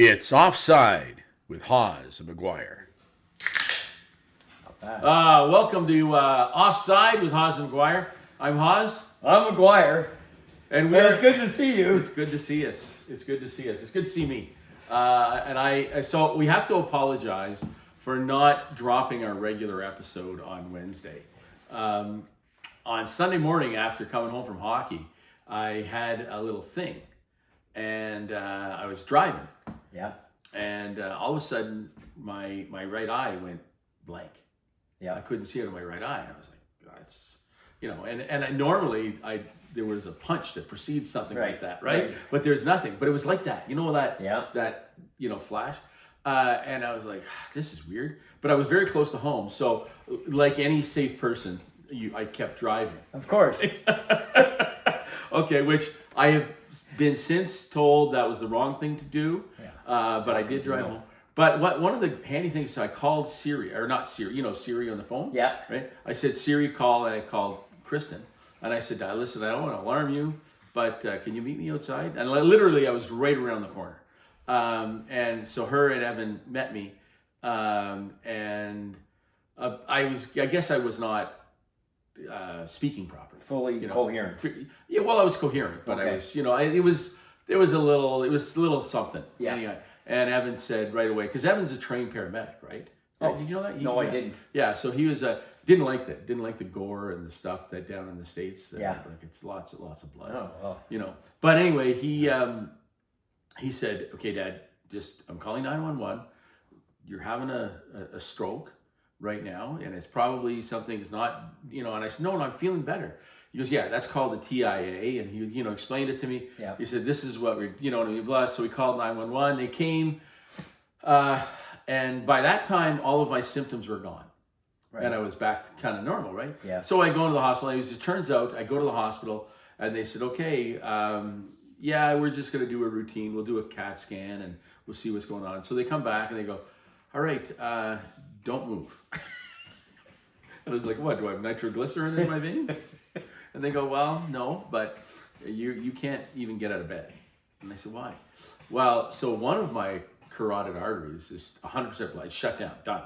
It's Offside with Hawes and Maguire. Not bad. Welcome to Offside with Hawes and Maguire. I'm Hawes. I'm Maguire. And It's good to see you. It's good to see us. It's good to see us. It's good to see me. So we have to apologize for not dropping our regular episode on Wednesday. On Sunday morning after coming home from hockey, I had a little thing. And I was driving. Yeah. And all of a sudden, my right eye went blank. Yeah. I couldn't see it in my right eye. And I was like, God, it's, and I normally there was a punch that precedes something like that, right? But there's nothing. But it was like that. That flash. And I was like, this is weird. But I was very close to home. So like any safe person, I kept driving. Of course. Okay, which I have been since told that was the wrong thing to do. Yeah. But I did drive home. But one of the handy things, so I called Siri, or not Siri, Siri on the phone? Yeah. Right? I said, Siri, call, and I called Kristen. And I said, listen, I don't want to alarm you, but can you meet me outside? And literally, I was right around the corner. And so her and Evan met me. I guess I was not speaking properly. Fully coherent. Yeah, well, I was coherent, but okay. I was, it was a little something. Yeah. Anyway, and Evan said right away, because Evan's a trained paramedic, right? Oh, did you know that? No, I didn't. Yeah, so he was didn't like that. Didn't like the gore and the stuff that down in the States. Yeah. Like it's lots of blood. Oh, well. But anyway, he said, okay, Dad, I'm calling 911. You're having a stroke right now, and it's probably something's not, and I said, no, I'm feeling better. He goes, yeah, that's called the TIA, and he, explained it to me. Yeah. He said, this is what we're, blah. So we called 911. They came, and by that time, all of my symptoms were gone, right. And I was back to kind of normal, right? Yeah. So I go into the hospital. It turns out, I go to the hospital, and they said, okay, yeah, we're just going to do a routine. We'll do a CAT scan, and we'll see what's going on. So they come back, and they go, all right, don't move. And I was like, what, do I have nitroglycerin in my veins? And they go, well, no, but you can't even get out of bed. And I said, why? Well, so one of my carotid arteries is 100% blood, shut down, done.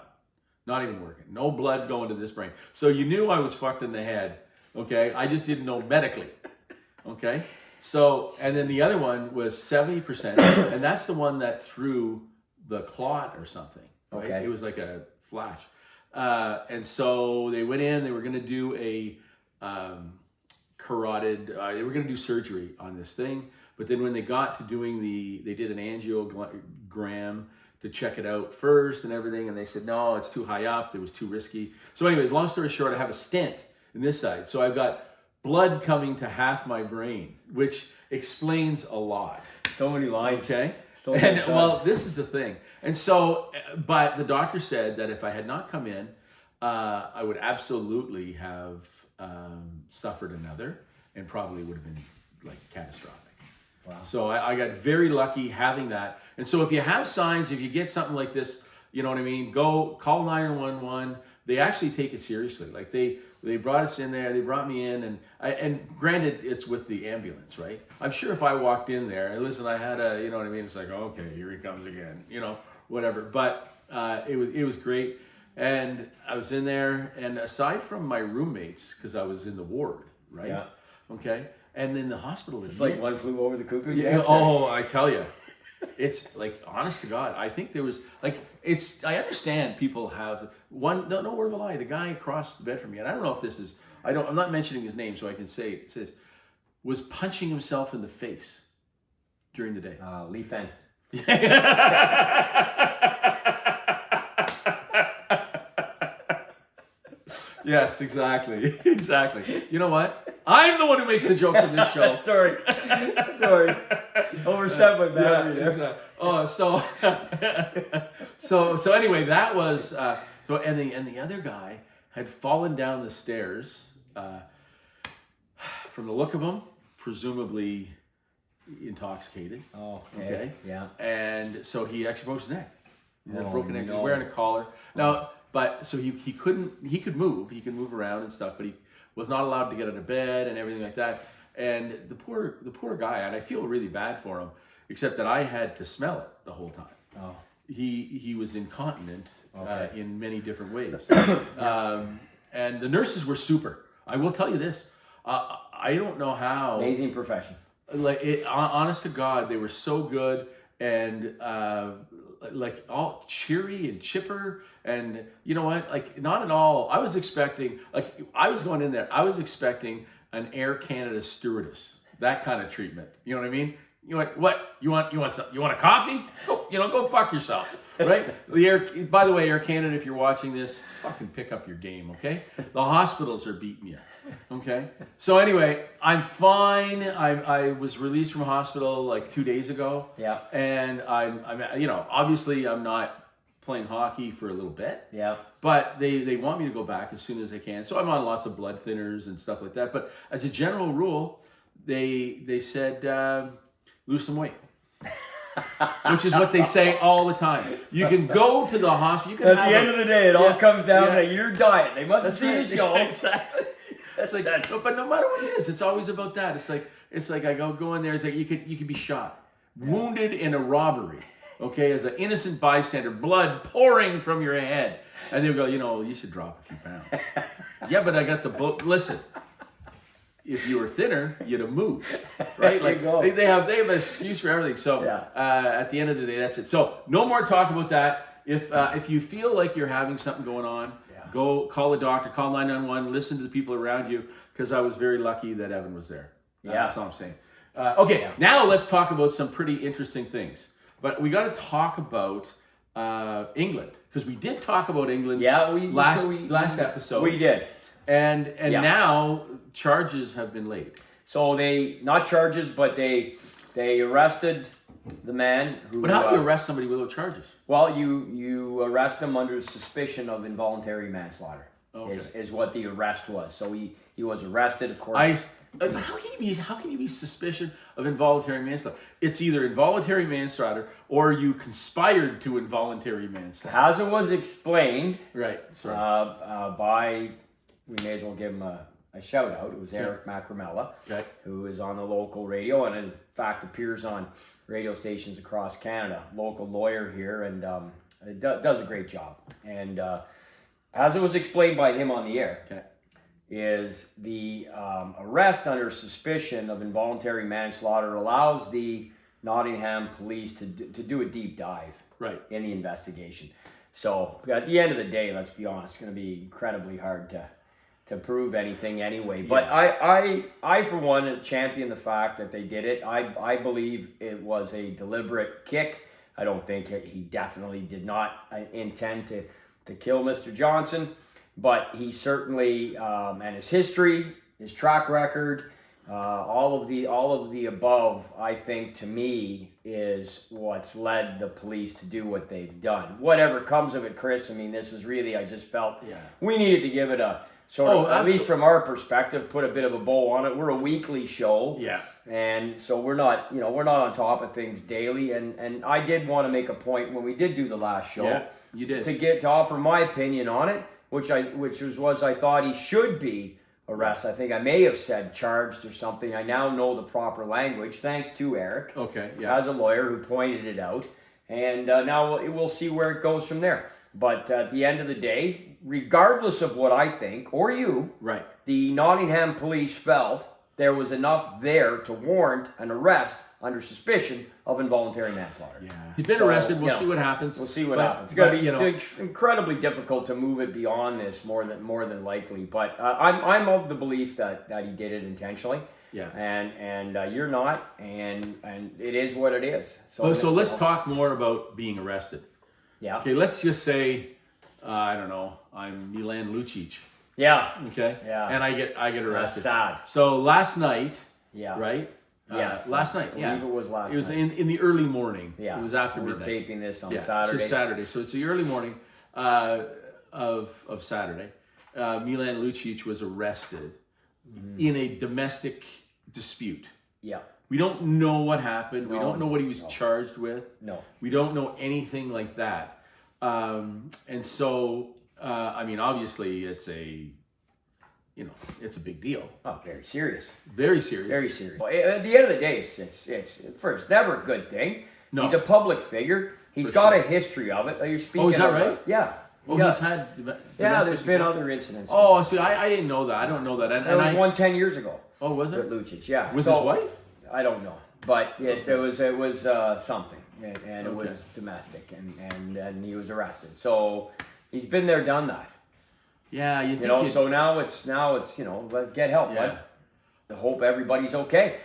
Not even working. No blood going to this brain. So you knew I was fucked in the head, okay? I just didn't know medically, okay? So, and then the other one was 70%, and that's the one that threw the clot or something, right? Okay. It was like a flash. And so they went in, they were going to do a carotid, they were going to do surgery on this thing. But then when they got to doing they did an angiogram to check it out first and everything. And they said, no, it's too high up. It was too risky. So anyways, long story short, I have a stent in this side. So I've got blood coming to half my brain, which explains a lot. So many lines. Okay. So many and well, this is the thing. And so, but the doctor said that if I had not come in, I would absolutely have suffered another and probably would have been like catastrophic. Wow. So I got very lucky having that. And so if you have signs, if you get something like this, you know what I mean, go call 911. They actually take it seriously. Like they brought us in there, they brought me in, and granted it's with the ambulance, right? I'm sure if I walked in there, and listen, I had you know what I mean, it's like, okay, here he comes again, whatever. But it was great. And I was in there, and aside from my roommates, because I was in the ward, right? Yeah. Okay. And then the hospital. It's like one flew over the cuckoo's nest. nest. Oh, I tell you, it's like, honest to God, I think there was I understand people have one. No word of a lie. The guy across the bed from me, and I don't know if this is. I'm not mentioning his name, so I can say it. It says was punching himself in the face during the day. Lee Fent. Yes, exactly. You know what? I'm the one who makes the jokes on this show. Sorry. Overstepped my boundary there. Exactly. Oh, so anyway, that was and the other guy had fallen down the stairs. From the look of him, presumably intoxicated. Oh, okay. Yeah. And so he actually broke his neck. He had a broken neck. No. He's wearing a collar. Now, but so he could move around and stuff, but he was not allowed to get out of bed and everything like that. And the poor guy, and I feel really bad for him. except that I had to smell it the whole time. Oh. He was incontinent Okay. in many different ways. And the nurses were super. I will tell you this. I don't know how. Amazing profession. Honest to God, they were so good and like all cheery and chipper. And you know what? Like not at all. I was expecting, like I was going in there. I was expecting an Air Canada stewardess, that kind of treatment. You know what I mean? You want what? You want some? You want a coffee? Go fuck yourself, right? By the way, Air Canada, if you're watching this, fucking pick up your game, okay? The hospitals are beating you, okay? So anyway, I'm fine. I was released from hospital like 2 days ago. Yeah. And I'm obviously I'm not playing hockey for a little bit. Yeah. But they want me to go back as soon as I can. So I'm on lots of blood thinners and stuff like that. But as a general rule, they said lose some weight. Which is what they say all the time. You can go to the hospital. At the end of the day, it all comes down to your diet. They must have seen right. you show. Exactly. It's like, but no matter what it is, it's always about that. It's like I go in there. It's like you could be shot, wounded in a robbery. Okay, as an innocent bystander, blood pouring from your head, and they'll go, you should drop a few pounds. Yeah, but I got the book. Listen. If you were thinner, you'd have moved, right? Like they have an excuse for everything. So at the end of the day, that's it. So no more talk about that. If you feel like you're having something going on, go call a doctor, call 911, listen to the people around you. Because I was very lucky that Evan was there. That's all I'm saying. Okay, now let's talk about some pretty interesting things. But we got to talk about England because we did talk about England. Yeah, last episode we did. And now charges have been laid. So not charges, but they arrested the man who. But how do you arrest somebody without charges? Well, you arrest him under suspicion of involuntary manslaughter. Okay. Is what the arrest was. So he was arrested, of course. How can you be suspicious of involuntary manslaughter? It's either involuntary manslaughter or you conspired to involuntary manslaughter. As it was explained, right? Sorry. By. We may as well give him a shout out. It was Eric Macramella, who is on the local radio and in fact appears on radio stations across Canada. Local lawyer here and does a great job. And as it was explained by him on the air, is the arrest under suspicion of involuntary manslaughter allows the Nottingham police to do a deep dive in the investigation. So at the end of the day, let's be honest, it's going to be incredibly hard to prove anything anyway. But I for one champion the fact that they did it. I believe it was a deliberate kick. I don't think he definitely did not intend to kill Mr. Johnson, but he certainly and his history, his track record, all of the above, I think to me is what's led the police to do what they've done. Whatever comes of it, Chris. I mean, this is really. I just felt we needed to give it a. Sort of, at least from our perspective, put a bit of a bow on it. We're a weekly show, and so we're not on top of things daily. And I did want to make a point when we did do the last show, you did to offer my opinion on it, which was I thought he should be arrested. I think I may have said charged or something. I now know the proper language thanks to Eric, as a lawyer who pointed it out, and now we'll see where it goes from there. But at the end of the day, regardless of what I think, or you, the Nottingham police felt there was enough there to warrant an arrest under suspicion of involuntary manslaughter. Yeah. He's been arrested. We'll see what happens. We'll see what happens. It's going to be incredibly difficult to move it beyond this, more than likely. But I'm of the belief that he did it intentionally. Yeah. And you're not, and it is what it is. So let's talk more about being arrested. Yeah. Okay, let's just say, I don't know, I'm Milan Lucic. Yeah. Okay. Yeah. And I get arrested. That's sad. So last night. Yeah. Right. Yes. Last night. I believe it was last night. It was in the early morning. Yeah. It was after We're midnight. taping this on Saturday. Saturday. So Saturday. So it's the early morning of Saturday. Milan Lucic was arrested in a domestic dispute. Yeah. We don't know what happened. We don't know what he was charged with. No. We don't know anything like that. And so, I mean, obviously it's a it's a big deal. Oh, very serious. Very serious. Very serious. Well, at the end of the day, it's never a good thing. No. He's a public figure. He's got a history of it. You're speaking. Oh, is that of, right? Yeah. Oh, he's had. Yeah, there's been other incidents. Oh, see, I didn't know that. I don't know that. And there was one 10 years ago. Oh, was it? With Lucic, yeah. With his wife? I don't know, but it was something, and it was domestic, and he was arrested. So he's been there, done that. Yeah, you know. So now it's get help. Yeah. I hope everybody's okay.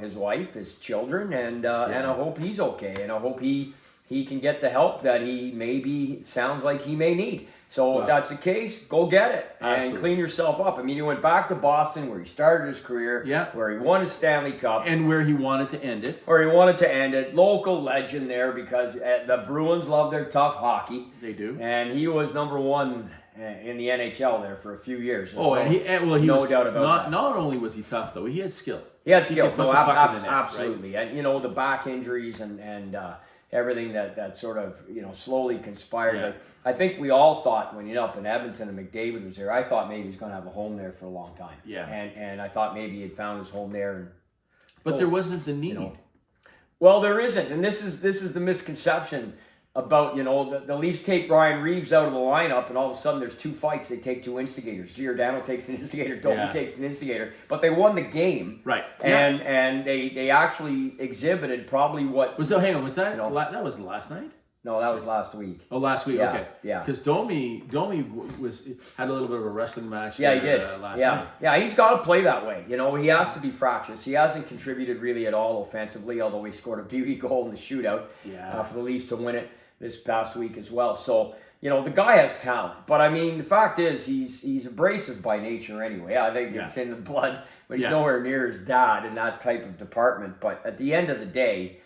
His wife, his children, and I hope he's okay, and I hope he can get the help that he sounds like he may need. So if that's the case, go get it and clean yourself up. I mean, he went back to Boston where he started his career, where he won his Stanley Cup. And where he wanted to end it. Local legend there because the Bruins love their tough hockey. They do. And he was number one in the NHL there for a few years. He no doubt about that. Not only was he tough, though, he had skill. He had skill. Absolutely. Right? And, the back injuries and everything that sort of, slowly conspired. Yeah. Like, I think we all thought when up in Edmonton and McDavid was there, I thought maybe he was going to have a home there for a long time. Yeah. And I thought maybe he had found his home there. But there wasn't the need. Well, there isn't. And this is the misconception about, the Leafs take Ryan Reeves out of the lineup and all of a sudden there's two fights. They take two instigators. Giordano takes an instigator. Domi takes an instigator. But they won the game. Right. And they actually exhibited probably what... Hang on, was that... that was last night? No, that was last week. Oh, last week. Yeah, okay. Yeah. Because Domi had a little bit of a wrestling match. Yeah, he did. Last night. Yeah, he's got to play that way. He has to be fractious. He hasn't contributed really at all offensively, although he scored a beauty goal in the shootout for the Leafs to win it this past week as well. So, the guy has talent. But, I mean, the fact is he's abrasive by nature anyway. I think it's in the blood, but he's nowhere near his dad in that type of department. But at the end of the day...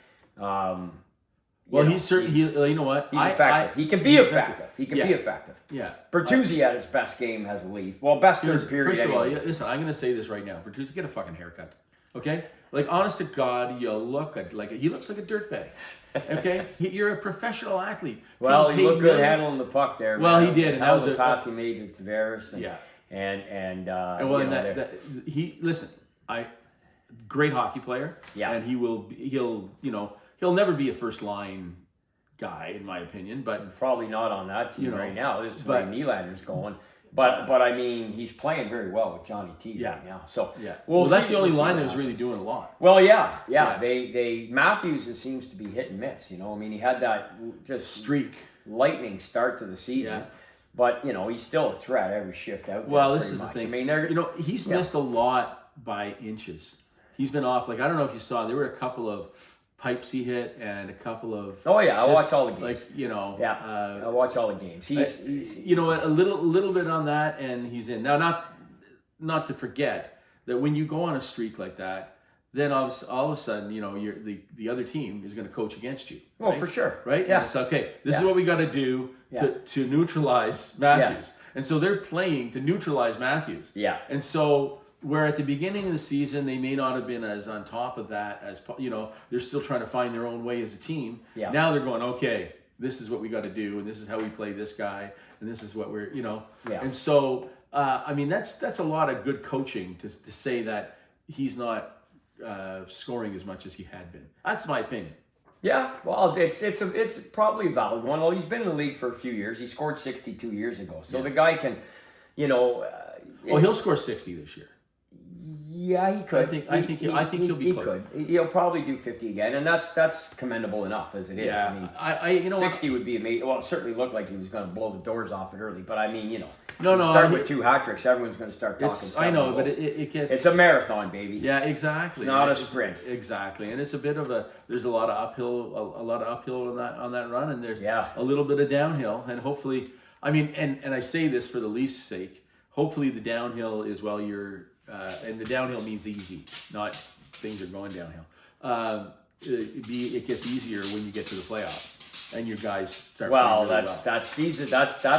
he's certainly. You know what? He's effective. He can be effective. He can be effective. Yeah. Bertuzzi had his best game as a Leaf. Well, best third period. First of all, listen. I'm going to say this right now. Bertuzzi, get a fucking haircut. Okay. Like, honest to God, you look he looks like a dirtbag. Okay. You're a professional athlete. Well, he looked good handling the puck there. Well, he did, and that was a pass he made to Tavares. Great hockey player. Yeah. And he'll never be a first line guy, in my opinion, but probably not on that team right now. There's too many Nylanders going. But I mean, he's playing very well with Johnny T right now. So that's the only line that was really doing a lot. Well, yeah. They Matthews seems to be hit and miss. I mean, he had that just streak, lightning start to the season. Yeah. But he's still a threat every shift out there. Well, this is the thing. I mean, he's missed a lot by inches. He's been off. Like, I don't know if you saw, there were a couple of pipes he hit and a couple of... Oh, yeah, I watch all the games. I watch all the games. He's a little bit on that, and he's in. Now, not to forget that when you go on a streak like that, then all of a sudden, you're the other team is going to coach against you. Well, for sure. Right? Yeah. It's okay. This is what we got to do to neutralize Matthews. Yeah. And so they're playing to neutralize Matthews. Yeah. And so... where at the beginning of the season, they may not have been as on top of that as, they're still trying to find their own way as a team. Yeah. Now they're going, okay, this is what we got to do, and this is how we play this guy, and this is what we're, Yeah. And so, I mean, that's a lot of good coaching to say that he's not scoring as much as he had been. That's my opinion. Yeah, well, it's probably a valid one. Well, he's been in the league for a few years. He scored 62 years ago. So the guy can, he'll score 60 this year. Yeah, he could. I think he'll be close. He'll probably do 50 again, and that's commendable enough as it is. Yeah, I mean, 60 would be amazing. Well, it certainly looked like he was going to blow the doors off it early, but I mean, start with 2 hat tricks, everyone's going to start talking. I know, but it gets. It's a marathon, baby. Yeah, exactly. It's not a sprint. Exactly, and it's a bit of there's a lot of uphill, on that run, and there's a little bit of downhill, and hopefully, I mean, and I say this for the Leafs' sake. Hopefully, the downhill is and the downhill means easy, not things are going downhill. It gets easier when you get to the playoffs and your guys start. Well, that's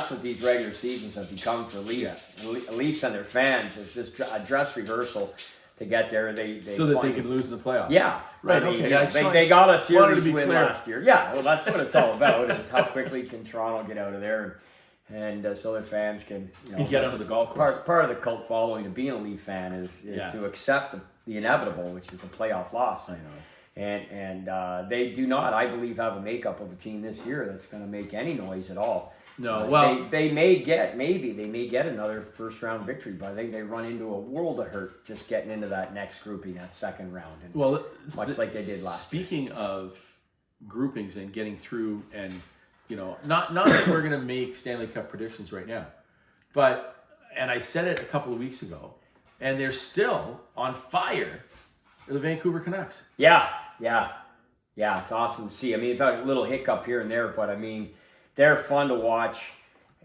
what these regular seasons have become for Leafs and their fans. It's just a dress rehearsal to get there. So that they can lose in the playoffs. Yeah, right. I mean, okay. They got a series win last year. Yeah, well, that's what it's all about. Is how quickly can Toronto get out of there and so their fans can get onto the golf course. Part of the cult following of being a Leaf fan is to accept the inevitable, which is a playoff loss. I know. And they do not, I believe, have a makeup of a team this year that's going to make any noise at all. No, well, they may get another first round victory, but I think they run into a world of hurt just getting into that next grouping, that second round, and much like they did last. Speaking of groupings and getting through, and not that we're going to make Stanley Cup predictions right now, and I said it a couple of weeks ago, and they're still on fire. The Vancouver Canucks. Yeah, it's awesome to see. I mean, it's a little hiccup here and there, but I mean, they're fun to watch.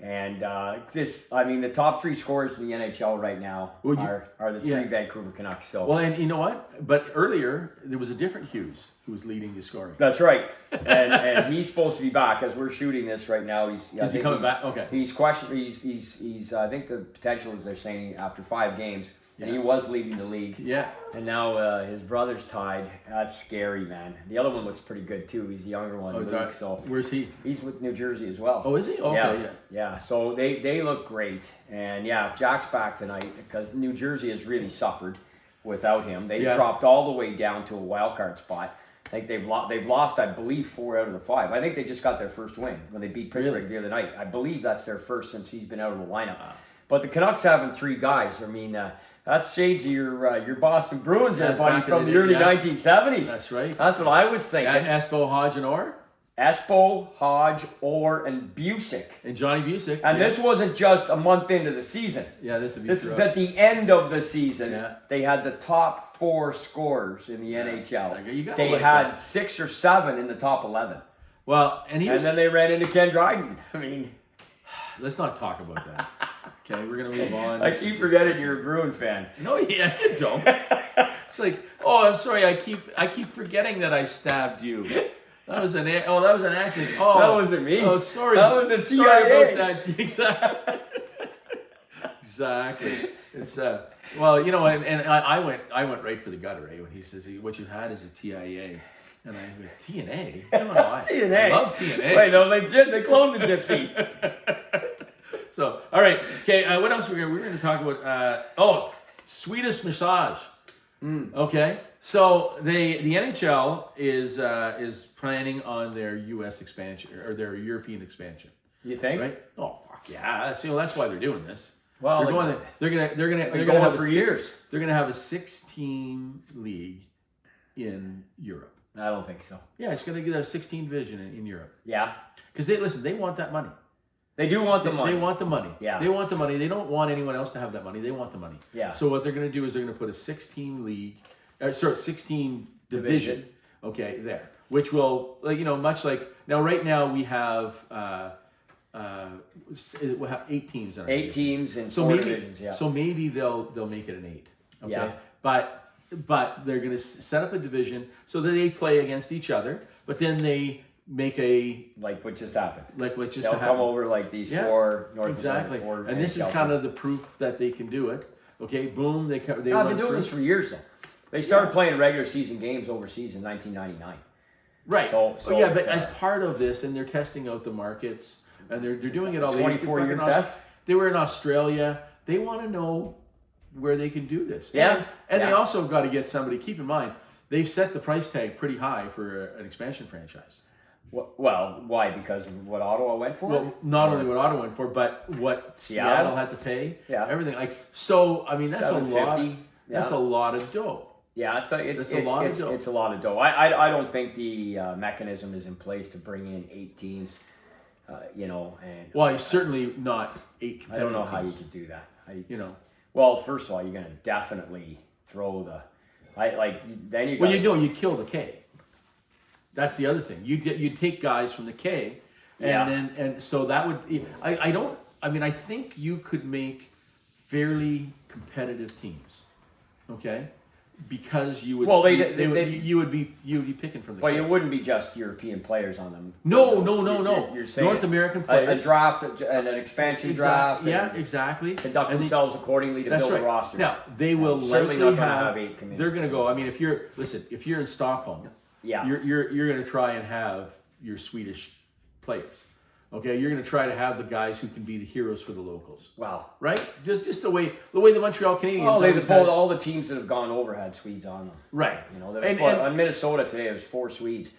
And the top 3 scorers in the NHL right now are the 3 Vancouver Canucks. So well, and you know what? But earlier there was a different Hughes who was leading the scoring. That's right, and he's supposed to be back as we're shooting this right now. Is he coming back? Okay. He's questioned. He's. I think the potential is they're saying after 5 games. And he was leading the league. Yeah. And now his brother's tied. That's scary, man. The other one looks pretty good, too. He's the younger one in the league. So where's he? He's with New Jersey as well. Oh, is he? Okay, yeah. So they look great. And, if Jack's back tonight, because New Jersey has really suffered without him. They dropped all the way down to a wild card spot. I think they've lost, I believe, 4 out of the 5. I think they just got their first win when they beat Pittsburgh the other night. I believe that's their first since he's been out of the lineup. But the Canucks having 3 guys, I mean... that's shades of your Boston Bruins, buddy, from the early 1970s. That's right. That's what I was thinking. And Espo, Hodge, and Orr? Espo, Hodge, Orr, and Busick. And Johnny Busick. And this wasn't just a month into the season. Yeah, this is at the end of the season. Yeah. They had the top 4 scorers in the NHL. They had 6 or 7 in the top 11. Well, and then they ran into Ken Dryden. I mean... Let's not talk about that. Okay, we're going to move on. I keep forgetting you're a Bruin fan. No, you don't. It's like, oh, I'm sorry. I keep forgetting that I stabbed you. That was an accident. Oh, that wasn't me. Oh, sorry. That was a TIA. Sorry about that. Exactly. Exactly. It's well, and I went right for the gutter, eh? When he says what you had is a TIA. And I went, TNA? I don't know why. TNA. I love TNA. Wait, no, they closed the Gypsy. So, all right. Okay, what else we're going to talk about? Swedish massage. Okay. So the NHL is planning on their U.S. expansion or their European expansion. You think? Right? Oh, fuck yeah. That's why they're doing this. Well, they're gonna have for years. They're gonna have a 6-team league in Europe. I don't think so. Yeah, it's going to get a 16 division in Europe. Yeah. Because they want that money. They do want the money. They want the money. Yeah. They want the money. They don't want anyone else to have that money. They want the money. Yeah. So what they're going to do is they're going to put a 16 division. Okay, there. Which will, much like, right now we have, we'll have 8 teams in our 8 teams and 4 divisions, yeah. So maybe they'll make it an 8. Okay. Yeah. But they're going to set up a division so that they play against each other, but then they make like what just happened. They'll come over like these 4 North exactly. American, 4 and this is kind of the proof that they can do it. Okay, boom, they've been doing this for years though. They started playing regular season games overseas in 1999. Right. But as part of this, and they're testing out the markets, and they're doing it all. 24-year test. They were in Australia. They want to know where they can do this. Yeah. And they also have got to get somebody, keep in mind, they've set the price tag pretty high for an expansion franchise. Well, why? Because of what Ottawa went for? Well, not only what Ottawa went for, but what Seattle had to pay. Yeah. Everything. So, I mean, that's a lot. That's a lot of dough. Yeah, it's a lot of dough. It's a lot of dough. I don't think the mechanism is in place to bring in 8 teams, and... certainly not 8 competitive I don't know teams. how you could do that. Well, first of all, you're going to definitely throw you'd kill the K. That's the other thing. You'd take guys from the K, and so that would. I think you could make fairly competitive teams. Okay. Because you would, you would be picking from the. But it wouldn't be just European players on them. No. You're saying North American players, a draft and an expansion draft. Yeah, exactly. Conduct themselves accordingly to build a roster. Now they will certainly likely not have 8 committees. They're going to go. I mean, if you're in Stockholm, you're going to try and have your Swedish players. Okay, you're going to try to have the guys who can be the heroes for the locals. Wow. Right? Just the way the Montreal Canadiens. All the teams that have gone over had Swedes on them. Right. You know, on Minnesota today, it was 4 Swedes.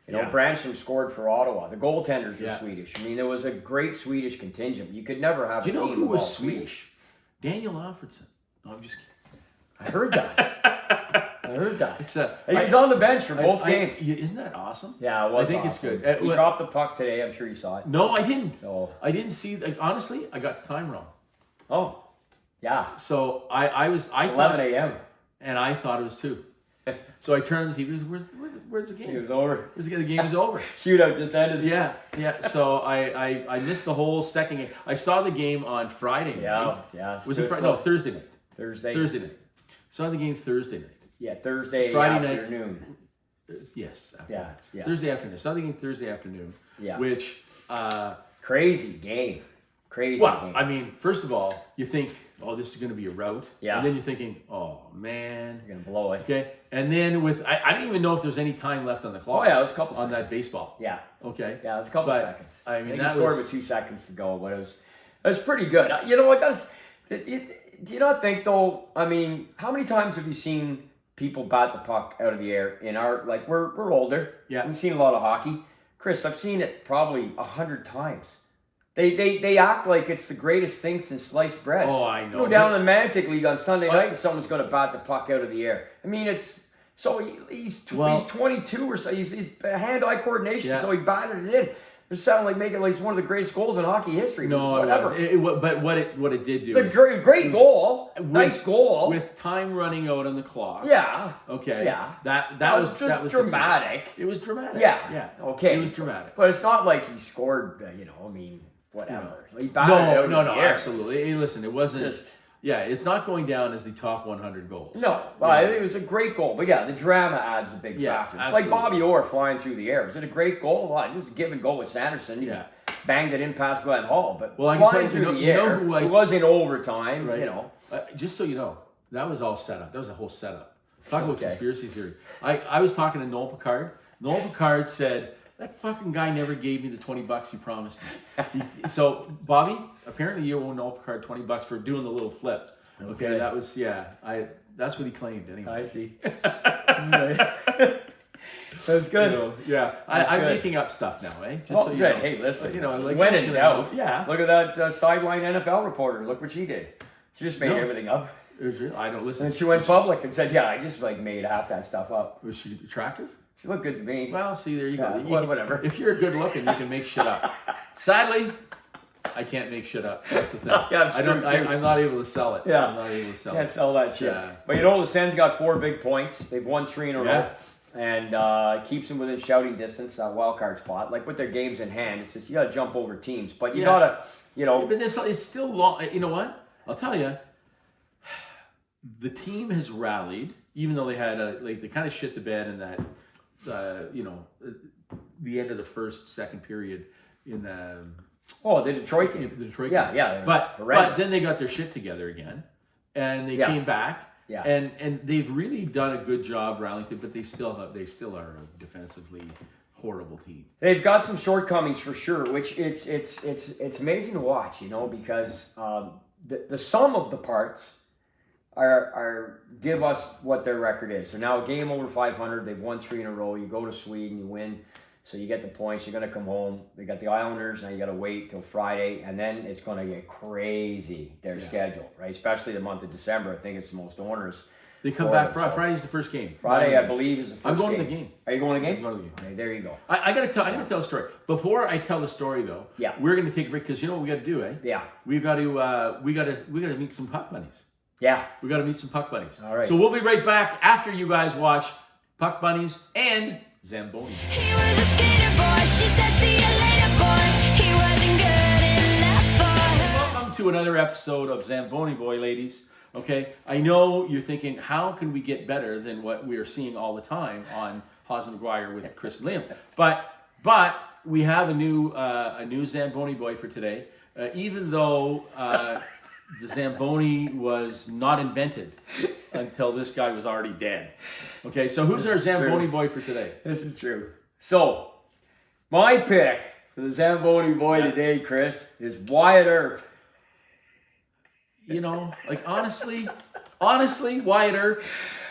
You know, Branstrom scored for Ottawa. The goaltenders were Swedish. I mean, there was a great Swedish contingent. You could never have a team Do you know who was Swedish? Daniel Alfredson. No, I'm just kidding. I heard that. It's he's on the bench for both games. Isn't that awesome? Yeah, it was. I think awesome. it's good. He dropped the puck today. I'm sure you saw it. No, I didn't. So I didn't see. Honestly, I got the time wrong. Oh, yeah. So I 11 a.m. and I thought it was 2. So I turned to the TV. Where's the game? It was over. The game is over. Shootout just ended. Yeah. So I missed the whole second game. I saw the game on Friday night. Yeah. Was it Friday? No, Thursday night. Thursday night. Saw the game Thursday night. Yeah, Thursday Friday afternoon. Yes. Yeah. Thursday afternoon. Saw the game Thursday afternoon. Yeah. Which crazy game. Game. I mean, first of all, you think, oh, this is going to be a rout. Yeah. And then you're thinking, oh man, you're gonna blow it. Okay. And then I didn't even know if there's any time left on the clock. Oh yeah, it was a couple on seconds. that baseball. Yeah. Okay. Yeah, it was a couple seconds. I mean, he scored with 2 seconds to go, but it was pretty good. You know, do you not think though? I mean, how many times have you seen people bat the puck out of the air in our we're older. Yeah. We've seen a lot of hockey. Chris, I've seen it probably 100 times. They act like it's the greatest thing since sliced bread. Oh, I know. You go down in the Mantic League on Sunday night and someone's going to bat the puck out of the air. I mean, it's so he's 22 or so. He's hand-eye coordination, so he batted it in. It sounded like making like one of the greatest goals in hockey history. No, whatever. But what it did do. It's a great goal. Nice goal. With time running out on the clock. Yeah. Okay. Yeah. That was dramatic. It was dramatic. Yeah. Yeah. Okay. It was dramatic. But it's not like he scored. I mean, whatever. He batted it out in the air. Absolutely. Hey, listen, it wasn't. It's not going down as the top 100 goals. No, well, it was a great goal. But yeah, the drama adds a big factor. It's absolutely. like Bobby Orr flying through the air. Was it a great goal? Well, just give and go with Sanderson. You banged it in past Glenn Hall. But flying through the air, it was in overtime, right. Just so you know, that was all set up. That was a whole setup. Talk about conspiracy theory. I was talking to Noel Picard. Noel Picard said, that fucking guy never gave me the $20 he promised me. So, Bobby, apparently you owe Noel Picard $20 for doing the little flip. Okay, that was, that's what he claimed anyway. I see. That's good. I'm making up stuff now, eh? Just so you know. Hey, listen, like when in doubt, look at that sideline NFL reporter. Look what she did. She just made everything up. I don't listen. And she went public and said, I just made half that stuff up. Was she attractive? She looked good to me. Well, see, there you go. Whatever. If you're good looking, you can make shit up. Sadly, I can't make shit up. That's the thing. I'm not able to sell it. Yeah. I'm not able to sell Can't sell that shit. Yeah. But the Sens got 4 big points. They've won 3 in a row. And keeps them within shouting distance, wild card spot. Like with their games in hand, it's just you got to jump over teams. But you got to, But it's still long. You know what? I'll tell you. The team has rallied, even though they had they kind of shit the bed in that, the end of the second period in the. Oh, the Detroit game. The Detroit game. Yeah. But then they got their shit together again, and they came back. Yeah. And they've really done a good job rallying, but they still are a defensively horrible team. They've got some shortcomings for sure, which it's amazing to watch, because the sum of the parts are give us what their record is. So now a game over 500, they've won 3 in a row. You go to Sweden, you win. So you get the points, you're going to come home. They got the Islanders, now you got to wait till Friday, and then it's going to get crazy, their schedule, right? Especially the month of December. I think it's the most onerous. They come back Friday. Friday's the first game. Friday, I believe, is the first game. I'm going to the game. Are you going to the game? I'm going to the game. Okay, there you go. I got to tell a story. Before I tell the story, though, we're going to take a break because you know what we got to do, eh? Yeah. We got to meet some Puck Bunnies. Yeah. We got to meet some Puck Bunnies. All right. So we'll be right back after you guys watch Puck Bunnies and Zamboni. He was a skater boy. She said, see you later, boy. He wasn't good enough for her. Welcome to another episode of Zamboni Boi, ladies. Okay, I know you're thinking, how can we get better than what we are seeing all the time on Hawes and Maguire with Chris and Liam? But we have a new Zamboni Boi for today. Even though the Zamboni was not invented until this guy was already dead. Okay, so who's our Zamboni Boi for today? This is true. So, my pick, The Zamboni Boi today, Chris, is Wyatt Earp. You know, like honestly, Wyatt Earp,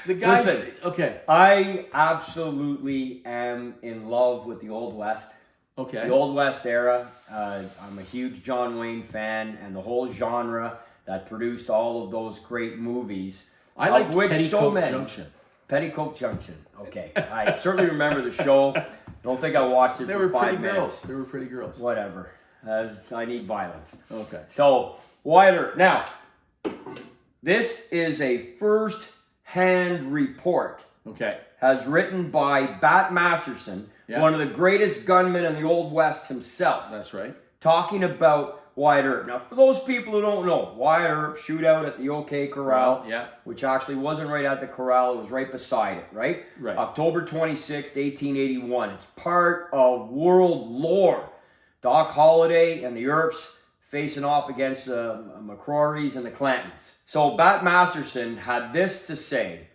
the guy. Listen, okay. I absolutely am in love with the Old West. Okay. The Old West era. I'm a huge John Wayne fan, and the whole genre that produced all of those great movies. I like which Petticoat Junction. Petticoat Junction. Okay. I certainly remember the show. Don't think I watched it They for were 5 pretty minutes. girls. They were pretty girls. Whatever. I need violence. Okay. So, Wyatt Earp. Now, this is a first-hand report. Okay. As written by Bat Masterson, one of the greatest gunmen in the Old West himself. That's right. Talking about Wyatt Earp. Now, for those people who don't know, Wyatt Earp shootout at the OK Corral, which actually wasn't right at the corral, it was right beside it, right? Right. October 26th, 1881. It's part of world lore. Doc Holliday and the Earps facing off against the McCrorys and the Clantons. So Bat Masterson had this to say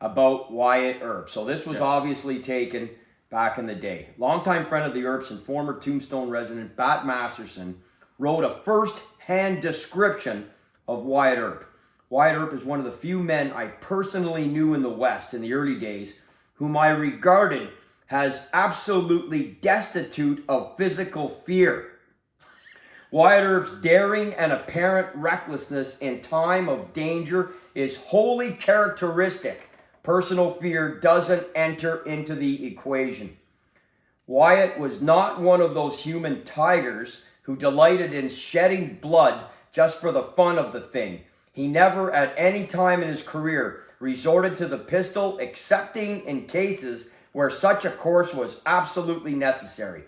about Wyatt Earp. So this was obviously taken back in the day. Longtime friend of the Earps and former Tombstone resident Bat Masterson wrote a first-hand description of Wyatt Earp. Wyatt Earp is one of the few men I personally knew in the West in the early days whom I regarded as absolutely destitute of physical fear. Wyatt Earp's daring and apparent recklessness in time of danger is wholly characteristic. Personal fear doesn't enter into the equation. Wyatt was not one of those human tigers who delighted in shedding blood just for the fun of the thing. He never at any time in his career resorted to the pistol, excepting in cases where such a course was absolutely necessary.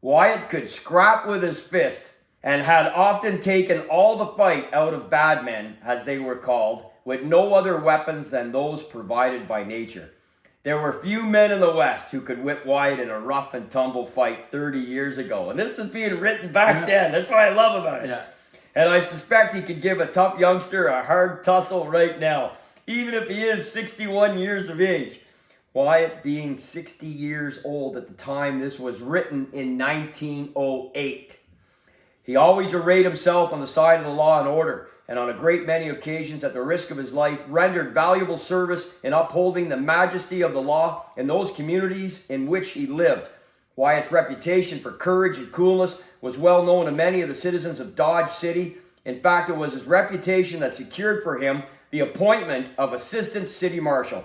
Wyatt could scrap with his fist and had often taken all the fight out of bad men, as they were called, with no other weapons than those provided by nature. There were few men in the West who could whip Wyatt in a rough and tumble fight 30 years ago. And this is being written back then. That's what I love about it. Yeah. And I suspect he could give a tough youngster a hard tussle right now, even if he is 61 years of age. Wyatt being 60 years old at the time this was written in 1908. He always arrayed himself on the side of the law and order, and on a great many occasions at the risk of his life rendered valuable service in upholding the majesty of the law in those communities in which he lived. Wyatt's reputation for courage and coolness was well known to many of the citizens of Dodge City. In fact, it was his reputation that secured for him the appointment of Assistant City Marshal.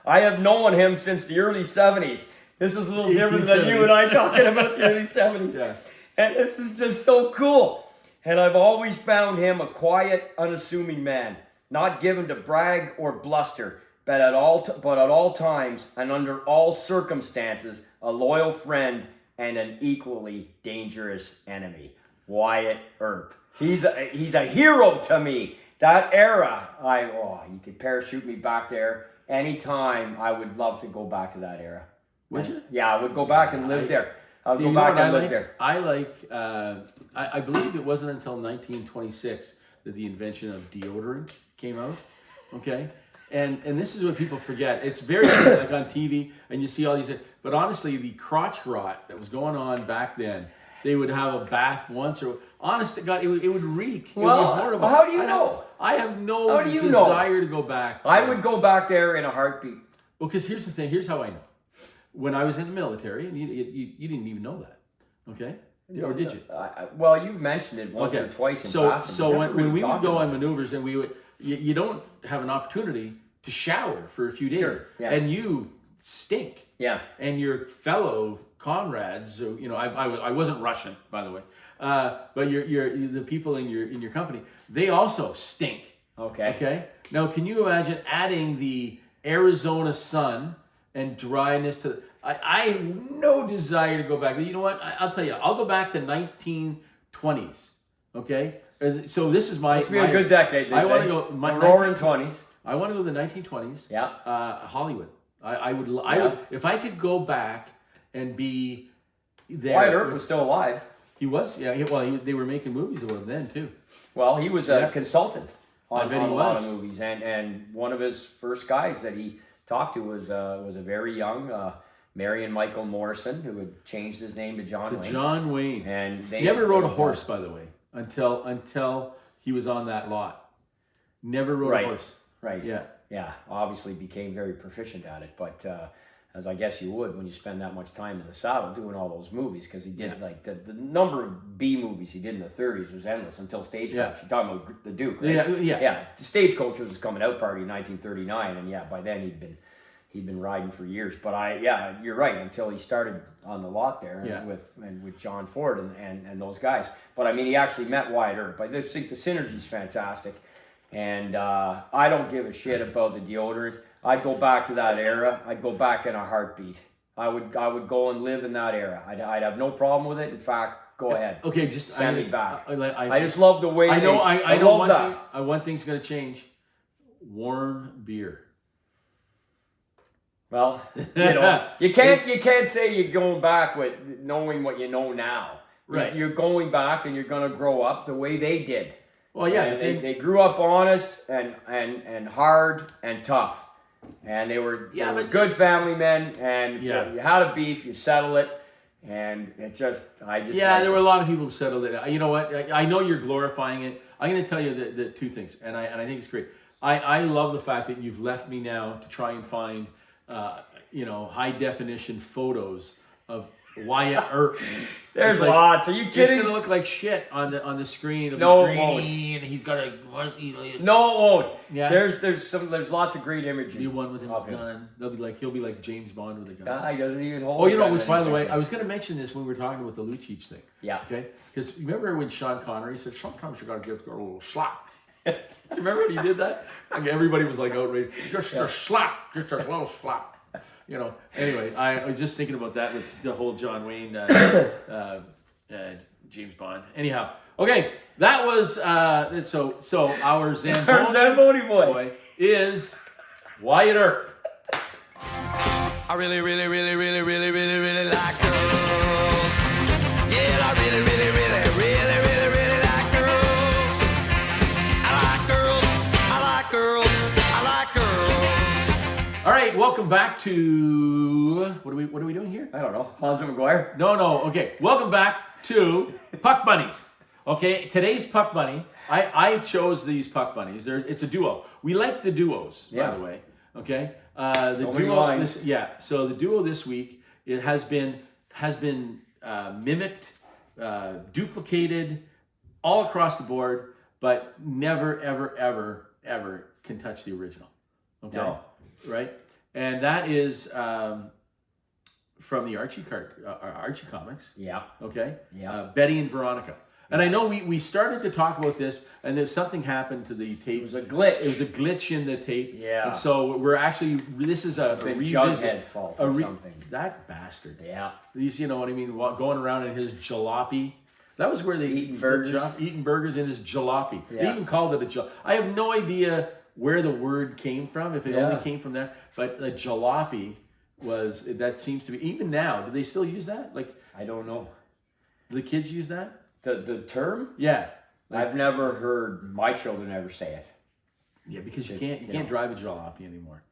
I have known him since the early 70s. This is a little different than you and I talking about the early 70s. Yeah. And this is just so cool. And I've always found him a quiet, unassuming man, not given to brag or bluster, but at all times and under all circumstances, a loyal friend and an equally dangerous enemy. Wyatt Earp. He's a hero to me. That era, you could parachute me back there anytime. I would love to go back to that era. Would you? Yeah, I would go back and live there. I'll See, go you know back what and live like? there. I believe it wasn't until 1926 that the invention of deodorant came out. Okay? And this is what people forget. It's very like on TV and you see all these, but honestly, the crotch rot that was going on back then, they would have a bath once or, honest to God, it would reak. It would be horrible. How do you know? I have no How do you desire to go back. I would go back there in a heartbeat. Well, because here's the thing. Here's how I know. When I was in the military, and you didn't even know that, okay? Or did you? Well, you've mentioned it once or twice in passing. So when we would go on maneuvers, and we would, you don't have an opportunity to shower for a few days, and you stink. Yeah. And your fellow comrades, I wasn't Russian, by the way, but the people in your company, they also stink. Okay. Okay. Now, can you imagine adding the Arizona sun and dryness to? I have no desire to go back. You know what? I'll tell you. I'll go back to 1920s. Okay. So this is my. Must be a good decade. I want to go. Roaring 20s. I want to go to the 1920s. Yeah. Hollywood. I would if I could go back and be there. Wyatt Earp was still alive. He was. Yeah. They were making movies about him then too. Well, he was a consultant on a lot of was. movies, and one of his first guys that he talked to was a very young Marion Michael Morrison, who had changed his name to John Wayne. John Wayne. And He never rode a horse, by the way, until he was on that lot. Never rode a horse. Right. Yeah. Yeah. Obviously became very proficient at it, but as I guess you would when you spend that much time in the saddle doing all those movies, because he did like the number of B movies he did in the 30s was endless until Stagecoach. You're talking about the Duke, right? Yeah. The Stagecoach was his coming out party in 1939, and by then he'd been riding for years. But you're right, until he started on the lot there with John Ford and those guys. But I mean, he actually met Wyatt Earp. I just think the synergy's fantastic, and I don't give a shit about the deodorant. I'd go back to that era. I'd go back in a heartbeat. I would go and live in that era. I'd have no problem with it. In fact, go ahead. Okay, just send me back. I just love the way I know. I know love that. one thing's going to change. Warm beer. Well, you can't say you're going back with knowing what you know now. Right. You're going back and you're going to grow up the way they did. Well, yeah. And they grew up honest and hard and tough. And they were good family men, and you had a beef, you settle it, and there were a lot of people who settled it. You know what? I know you're glorifying it. I'm going to tell you the two things, and I think it's great. I love the fact that you've left me now to try and find high definition photos of Wyatt Earp. There's lots. Are you kidding? It's gonna look like shit on the screen. No, it won't. And he's got a. No, it won't. Yeah. There's lots of great imagery. Be one with him with a gun. He'll be like James Bond with a gun. He doesn't even hold. Which by the way, I was gonna mention this when we were talking about the Lucic thing. Yeah. Okay. Because remember when Sean Connery said sometimes you gotta give a little slap. You remember when he did that? Everybody was like outraged. Just a slap, just a little slap. Anyway, I was just thinking about that with the whole John Wayne, James Bond. Anyhow, okay, that was so our Zamboni Boi is Wyatt Earp. I really, really, really, really, really, really, really like girls. Yeah, I really, really, really, really, really, really like girls. I like girls. I like girls. I like girls. All right, welcome back to what are we doing here? I don't know. Hawes and Maguire? No. Okay, welcome back to Puck Bunnies. Okay, today's Puck Bunny. I chose these Puck Bunnies. It's a duo. We like the duos, by the way. Okay, So the duo this week has been mimicked, duplicated, all across the board, but never, ever can touch the original. Okay, right, and that is from the Archie comics. Yeah. Okay. Yeah. Betty and Veronica. And I know we started to talk about this, and then something happened to the tape. It was a glitch. It was a glitch in the tape. Yeah. And so this is a revisit. Jughead's fault or something. That bastard. Yeah. These, you know what I mean, going around in his jalopy. That was where they eating burgers. Eating burgers in his jalopy. Yeah. They even called it a jalopy. I have no idea where the word came from, if it only came from there. But a jalopy that seems to be, even now, do they still use that? Like, I don't know. Do the kids use that? The term? Yeah. I've never heard my children ever say it. Yeah, because you can't drive a jalopy anymore,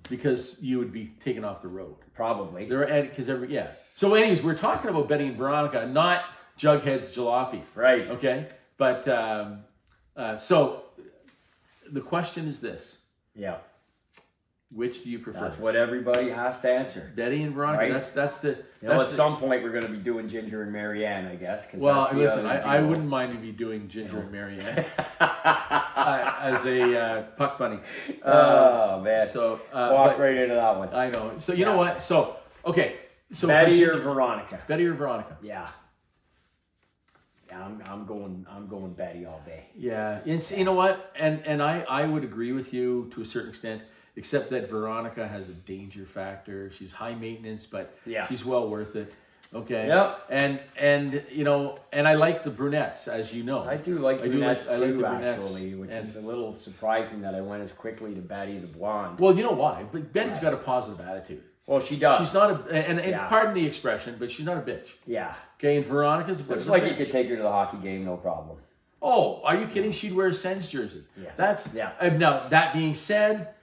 because you would be taken off the road. Probably. So anyways, we're talking about Betty and Veronica, not Jughead's jalopy. Right. Okay. But so the question is this. Yeah. Which do you prefer? That's what everybody has to answer. Betty and Veronica. Right? That's the. At some point we're going to be doing Ginger and Marianne, I guess. Well, listen, I wouldn't mind if you doing Ginger and Marianne as a Puck Bunny. Oh man! So walk right into that one. I know. So you know what? So okay. So Betty or Veronica? Betty or Veronica? Yeah. Yeah, I'm going Betty all day. Yeah, and you know what? And I would agree with you to a certain extent. Except that Veronica has a danger factor. She's high maintenance, but she's well worth it. Okay. Yep. And you know, and I like the brunettes, as you know. I do like brunettes too, brunettes, actually, which is a little surprising that I went as quickly to Betty the blonde. Well, you know why? But Betty's got a positive attitude. Well, she does. She's not and pardon the expression, but she's not a bitch. Yeah. Okay, and Veronica's looks like you could take her to the hockey game, no problem. Oh, are you kidding? She'd wear a Sens jersey. Yeah. Now that being said,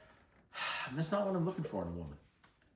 that's not what I'm looking for in a woman.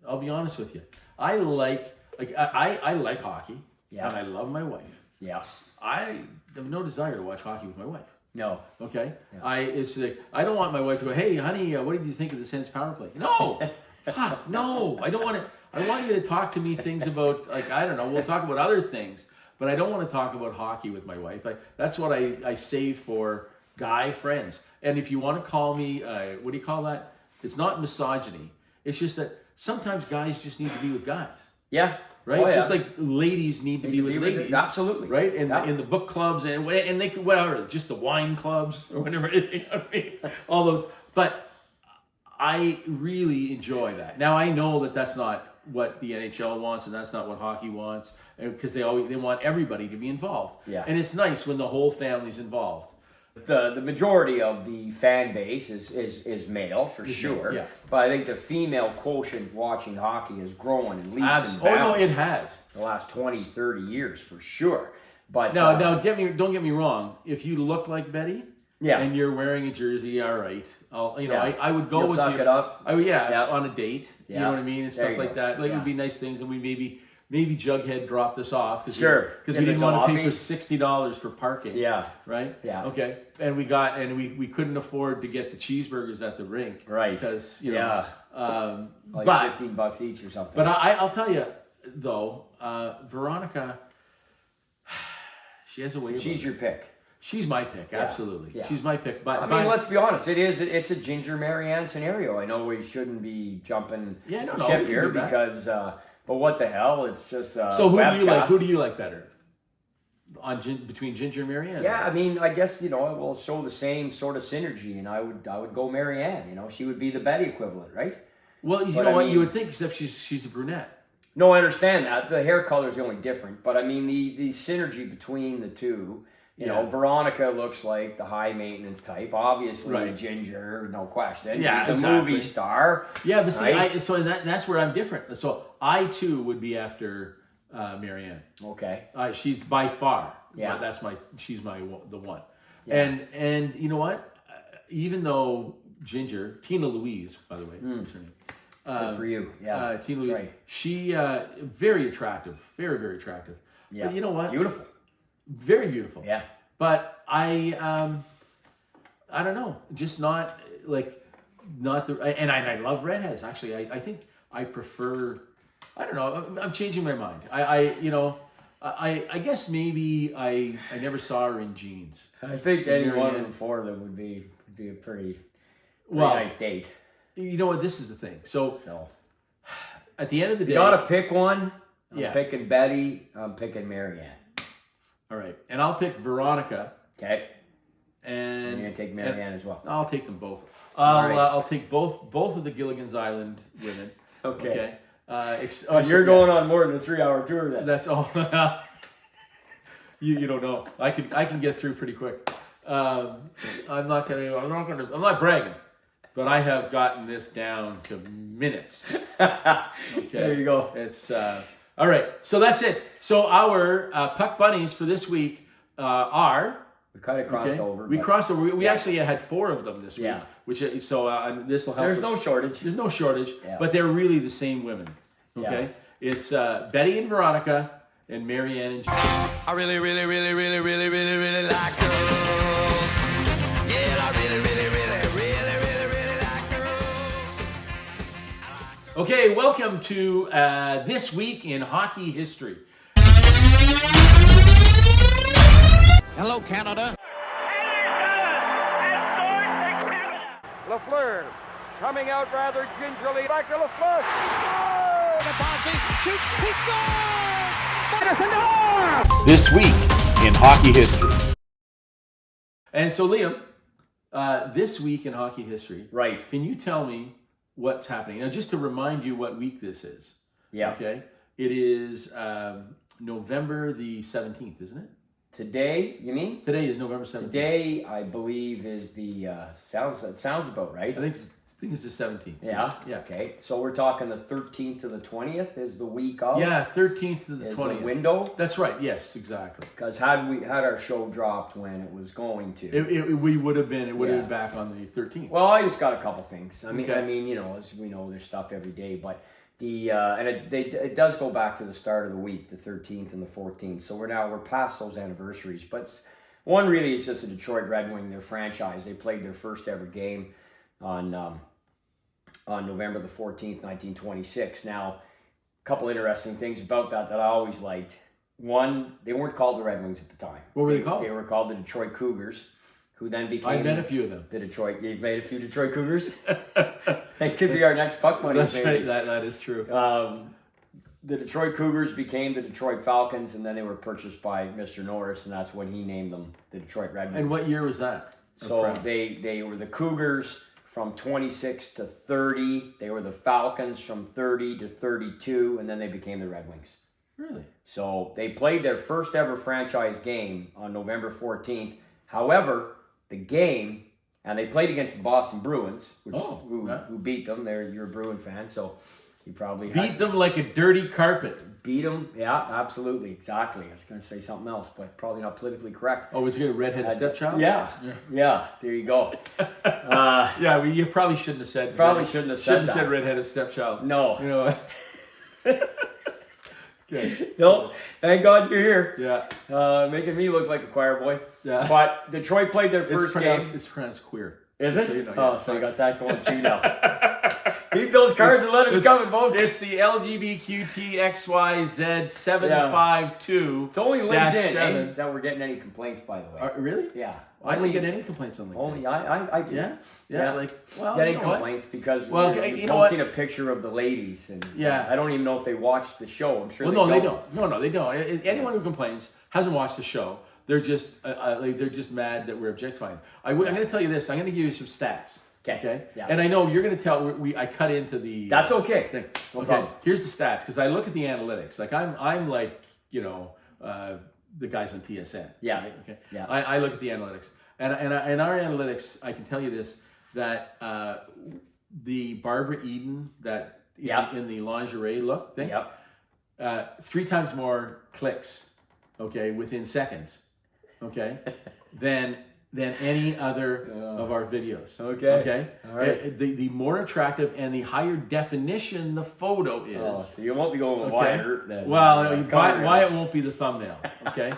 I'll be honest with you. I like I like hockey. Yeah. And I love my wife. Yeah. I have no desire to watch hockey with my wife. No. Okay. Yeah. It's like I don't want my wife to go, hey, honey, what did you think of the Sens power play? No. Fuck, no. I don't want to. I want you to talk to me things about, like, I don't know. We'll talk about other things, but I don't want to talk about hockey with my wife. That's what I save for guy friends. And if you want to call me, what do you call that? It's not misogyny. It's just that sometimes guys just need to be with guys. Yeah. Right? Oh, yeah. Just like ladies need to be with ladies. Absolutely. Right? And Yeah. in the book clubs and they could, whatever, just the wine clubs or whatever. You know what I mean? All those. But I really enjoy that. Now I know that that's not what the NHL wants and that's not what hockey wants, because they want everybody to be involved. Yeah. And it's nice when the whole family's involved. The majority of the fan base is male for sure. yeah. But I think the female quotient watching hockey has grown in leaps and bounds. Oh no, it has. The last 20, 30 years for sure. But Now don't get me wrong. If you look like Betty, yeah. and you're wearing a jersey, all right. Yeah. I would go You'll with suck you. it up. Oh yeah, Yeah. on a date. You Yeah. know what I mean, and There stuff you like go. that. Like it Yeah. would be nice things, and we maybe Jughead dropped us off because Sure. we In the didn't want to pay lobby. for $60 for parking. Yeah. Right. Yeah. Okay. And we couldn't afford to get the cheeseburgers at the rink. Right. Because Yeah. Like but $15 each or something. but I'll tell you though, Veronica, she has a way. She's your pick. She's my pick, Yeah. absolutely. Yeah. She's my pick. But I mean, let's be honest. It's a Ginger Marianne scenario. I know we shouldn't be jumping no, we ship can here do that. because, but what the hell? It's just So who do you like? webcast. Who do you like better? Between Ginger and Marianne? Yeah, I mean, I guess it will show the same sort of synergy, and I would go Marianne. She would be the Betty equivalent, right? Well, you But know I what? mean- You would think, except she's a brunette. No, I understand that. The hair color is the only different, but I mean the synergy between the two. Veronica looks like the high maintenance type. Obviously, Right. Ginger, no question. Yeah, the exactly. movie star. Yeah, but see, Right? that's where I'm different. So I too would be after Marianne. Okay. She's by far. Yeah. She's the one. Yeah. And you know what? Even though Ginger, Tina Louise, by the way, what's her name? Good for you. Yeah. Tina that's Louise. right. She very attractive, very very attractive. Yeah. But you know what? Beautiful. Very beautiful. Yeah. But I don't know, just not the. And I love redheads. Actually, I think I prefer. I don't know. I'm changing my mind. I guess maybe I never saw her in jeans. I think any one of Marianne. them four of them would be a pretty Well, nice date. You know what? This is the thing. So So at the end of the day, you gotta pick one. I'm Yeah. picking Betty. I'm picking Marianne. all right, and I'll pick Veronica, Okay. and You're gonna take Marianne as well. I'll take them both. All right. I'll take both of the Gilligan's Island women. Okay. Okay. You're going on more than a 3-hour tour then. That's all. you don't know. I can get through pretty quick. I'm not bragging, but I have gotten this down to minutes. Okay. There you go. It's all right. So that's it. So our Puck Bunnies for this week are. We kind of crossed over. We but crossed over. We Yeah. actually had 4 of them this week. Yeah. Which this will help. There's no shortage. There's no shortage, Yeah. but they're really the same women. Okay, it's Betty and Veronica and Marianne and. I really, really, really, really, really, really, really like girls. Yeah, I really, really, really, really, really, really like girls. Okay, welcome to This Week in Hockey History. Hello, Canada. Lafleur coming out rather gingerly. Back to Lafleur. Shoots. He scores! This week in hockey history. And so, Liam, This Week in Hockey History. Right. Can you tell me what's happening now? Just to remind you what week this is. Yeah. Okay. It is November the 17th, isn't it? Today, you mean? Today is November 17th. Today, I believe, is the sounds about right. I think it's the 17th. Yeah. Yeah. Okay. So we're talking the 13th to the 20th is the week of. Yeah, 13th to the Is 20th. the window. That's right. Yes, exactly. Because had our show dropped when it was going to. We would have been. It would have Yeah. been back on the 13th. Well, I just got a couple things. Okay. As we know, there's stuff every day, but And it does go back to the start of the week, the 13th and the 14th. So we're past those anniversaries. But one really is just the Detroit Red Wing, their franchise. They played their first ever game on November the 14th, 1926. Now, a couple interesting things about that I always liked. One, they weren't called the Red Wings at the time. What were they called? They were called the Detroit Cougars, who then became... I met a few of them. The Detroit... You've made a few Detroit Cougars? They could be our next Puck Bunnies. That's right. That is true. The Detroit Cougars became the Detroit Falcons, and then they were purchased by Mr. Norris, and that's when he named them the Detroit Red Wings. And what year was that? So they were the Cougars from 26 to 30. They were the Falcons from 30 to 32, and then they became the Red Wings. Really? So they played their first ever franchise game on November 14th. However, the game, and they played against the Boston Bruins, who beat them. You're a Bruin fan, so you probably beat them like a dirty carpet. Beat them, yeah, absolutely, exactly. I was going to say something else, but probably not politically correct. Oh, was he a redheaded stepchild? Yeah. There you go. You probably shouldn't have said. Shouldn't have said redheaded stepchild. No. You know. Okay. No, thank God you're here. Yeah. Making me look like a choir boy. Yeah. But Detroit played their first game. It's pronounced queer. Is it? So you know, so you got that going too now. Keep those cards and letters coming, folks. It's the LGBTQTXYZ752. It's only LinkedIn that we're getting any complaints, by the way. Really? Yeah. I don't get any complaints on LinkedIn. Only I do. Yeah. Getting complaints because we're posting a picture of the ladies, and I don't even know if they watched the show. I'm sure. Well, they don't. No, they don't. Anyone who complains hasn't watched the show. They're just mad that we're objectifying. I'm going to tell you this. I'm going to give you some stats. Okay. Yeah. And I know you're going to tell. I cut into the. That's okay. Thing. No problem. Here's the stats because I look at the analytics. Like I'm like the guys on TSN. Yeah. Right? Okay. Yeah. I look at the analytics, and our analytics. I can tell you this that the Barbara Eden in the lingerie look thing. Yep. 3 times more clicks. Okay, within seconds. Okay, than any other of our videos. Okay. All right. The more attractive and the higher definition the photo is. Oh, so you won't be going with Wyatt Earp then. Well, Wyatt won't be the thumbnail. Okay.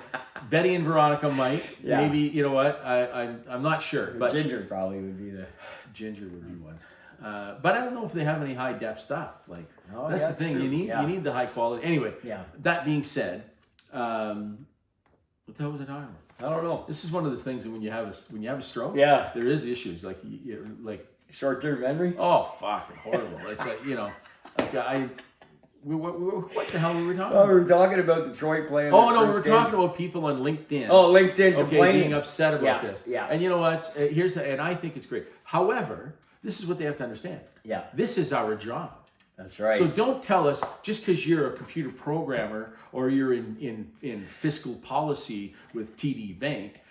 Betty and Veronica might. Yeah. Maybe, you know what? I'm not sure. But Ginger probably would be the. Ginger would be one. But I don't know if they have any high def stuff. Like that's the thing. True. You need the high quality. Anyway. Yeah. That being said, what the hell was I talking about? I don't know. This is one of the things that when you have a stroke, there is issues like short-term memory. Oh, fucking horrible! It's like what the hell were we talking? Oh, we were talking about Detroit playing. Oh no, we were talking about people on LinkedIn. Oh, LinkedIn complaining, being upset about this. Yeah. And you know what? And I think it's great. However, this is what they have to understand. Yeah. This is our job. That's right. So don't tell us just because you're a computer programmer or you're in fiscal policy with TD Bank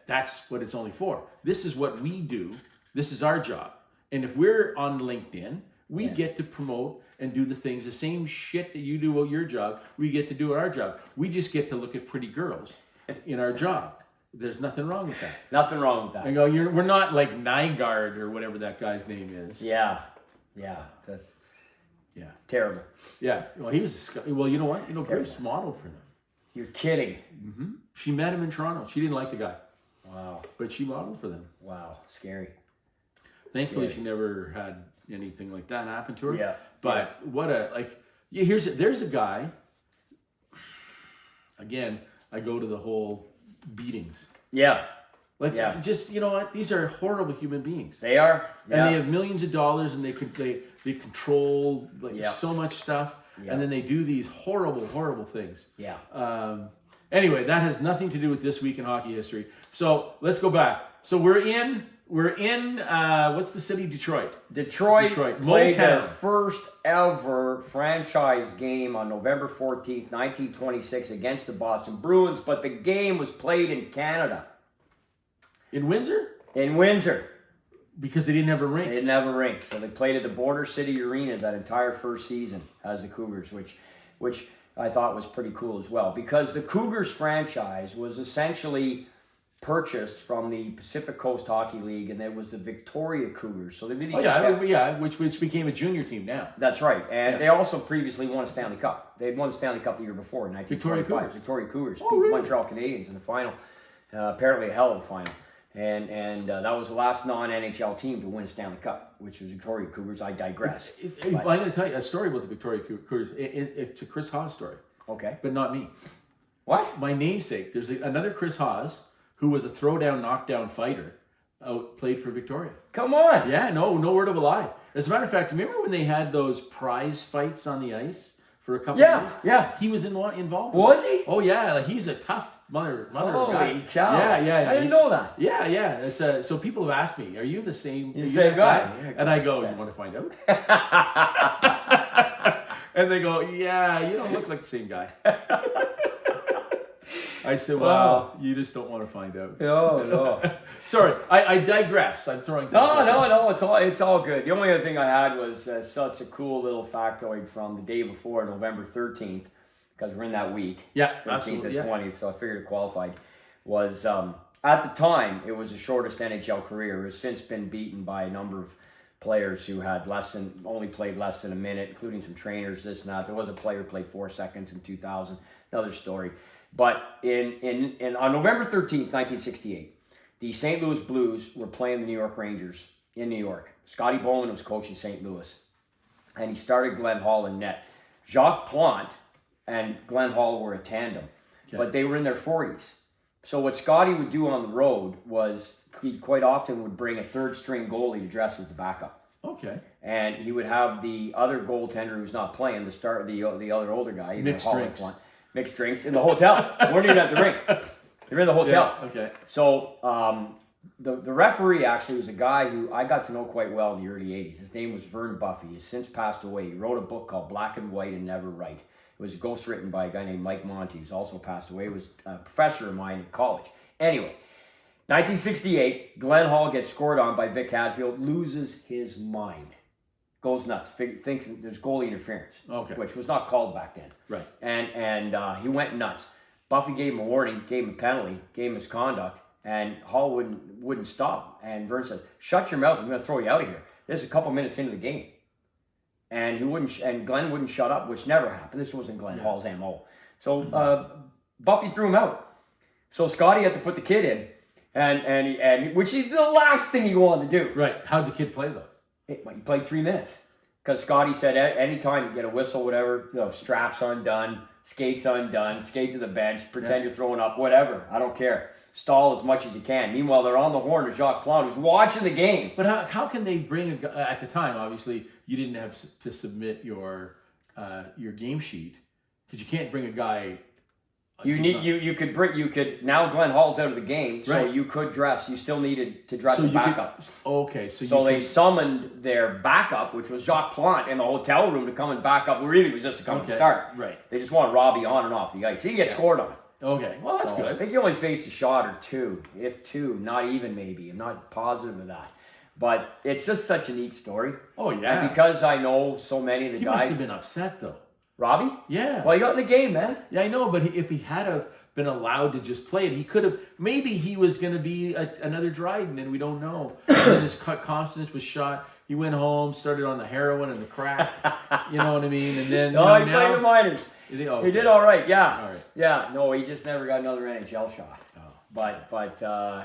that's what it's only for. This is what we do. This is our job. And if we're on LinkedIn, we get to promote and do the things, the same shit that you do at your job, we get to do at our job. We just get to look at pretty girls in our job. There's nothing wrong with that. Nothing wrong with that. And we're not like Nygaard or whatever that guy's name is. Yeah. That's terrible. Yeah. Well, he was. Well, you know what? Grace modeled for them. You're kidding. Mm-hmm. She met him in Toronto. She didn't like the guy. Wow. But she modeled for them. Wow. Scary. Thankfully, she never had anything like that happen to her. Yeah. But there's a guy. Again, I go to the whole beatings. Yeah. Just, you know what? These are horrible human beings. They are. Yeah. And they have millions of dollars and they control so much stuff. Yeah. And then they do these horrible, horrible things. Yeah. Anyway, that has nothing to do with this week in hockey history. So let's go back. So we're in what's the city? Detroit. Detroit played their first ever franchise game on November 14th, 1926 against the Boston Bruins, but the game was played in Canada. In Windsor? In Windsor. Because they didn't have a rink. They didn't have a rink. So they played at the Border City Arena that entire first season as the Cougars, which I thought was pretty cool as well. Because the Cougars franchise was essentially purchased from the Pacific Coast Hockey League, and it was the Victoria Cougars. So they really which became a junior team now. That's right. And they also previously won a Stanley Cup. They had won the Stanley Cup the year before in 1925. Victoria Cougars beat the Montreal Canadiens in the final. Apparently a hell of a final. And that was the last non-NHL team to win a Stanley Cup, which was Victoria Cougars. I digress. I'm going to tell you a story about the Victoria Cougars. It's a Chris Hawes story. Okay. But not me. What? My namesake. There's another Chris Hawes who was a throwdown, knockdown fighter, played for Victoria. Come on. Yeah, no word of a lie. As a matter of fact, remember when they had those prize fights on the ice for a couple of years? Yeah. He was involved. Was he? Oh yeah, like he's a tough mother of a guy. Holy cow. Yeah. I didn't know that. Yeah. It's so people have asked me, "Are you the same? The same guy?" And I go, "You want to find out?" And they go, "Yeah, you don't look like the same guy." I said, "Well, you just don't want to find out." No. Sorry, I digress. I'm throwing. No. It's all good. The only other thing I had was such a cool little factoid from the day before, November 13th, because we're in that week. Yeah, 13th absolutely. and 20th, so I figured it qualified. Was at the time it was the shortest NHL career. It has since been beaten by a number of players who had only played less than a minute, including some trainers, this and that. There was a player who played 4 seconds in 2000. Another story. But on November 13th, 1968, the St. Louis Blues were playing the New York Rangers in New York. Scotty Bowman was coaching St. Louis, and he started Glenn Hall in net. Jacques Plante and Glenn Hall were a tandem, but they were in their 40s. So what Scotty would do on the road was he quite often would bring a third-string goalie to dress as the backup. Okay. And he would have the other goaltender who's not playing, the other older guy, mixed drinks in the hotel. They weren't even at the rink. They were in the hotel. Yeah, okay. So the referee actually was a guy who I got to know quite well in the early 80s. His name was Vern Buffy. He's since passed away. He wrote a book called Black and White and Never Right. It was ghostwritten by a guy named Mike Monty, who's also passed away. He was a professor of mine at college. Anyway, 1968, Glenn Hall gets scored on by Vic Hadfield, loses his mind. Goes nuts, thinks there's goalie interference, which was not called back then. Right. And he went nuts. Buffy gave him a warning, gave him a penalty, gave him misconduct, and Hall wouldn't stop. And Vern says, "Shut your mouth! I'm going to throw you out of here." This is a couple minutes into the game, and Glenn wouldn't shut up, which never happened. This wasn't Glenn Hall's MO. So Buffy threw him out. So Scotty had to put the kid in, and which is the last thing he wanted to do. Right. How'd the kid play though? He played 3 minutes because Scotty said anytime you get a whistle, whatever, straps undone, skates undone, skate to the bench, pretend you're throwing up, whatever. I don't care. Stall as much as you can. Meanwhile, they're on the horn to Jacques Plante, who's watching the game. But how can they bring at the time? Obviously, you didn't have to submit your game sheet because you can't bring a guy. You could now Glenn Hall's out of the game, so right. You could dress. You still needed to dress a backup. They summoned their backup, which was Jacques Plante, in the hotel room to come and back up. Really, it was just to come and start. Right. They just wanted Robbie on and off the ice. He gets scored on. Okay, well that's good. I think he only faced a shot or two, if two, not even maybe. I'm not positive of that. But it's just such a neat story. Oh yeah. And because I know so many of the guys. He must have been upset though. Robbie? Yeah. Well, he got in the game, man. Yeah, I know, but if he had been allowed to just play it, he could have. Maybe he was going to be another Dryden, and we don't know. And his confidence was shot. He went home, started on the heroin and the crack. You know what I mean? And then he played the minors. He did all right. Yeah. All right. Yeah. No, he just never got another NHL shot. Oh. But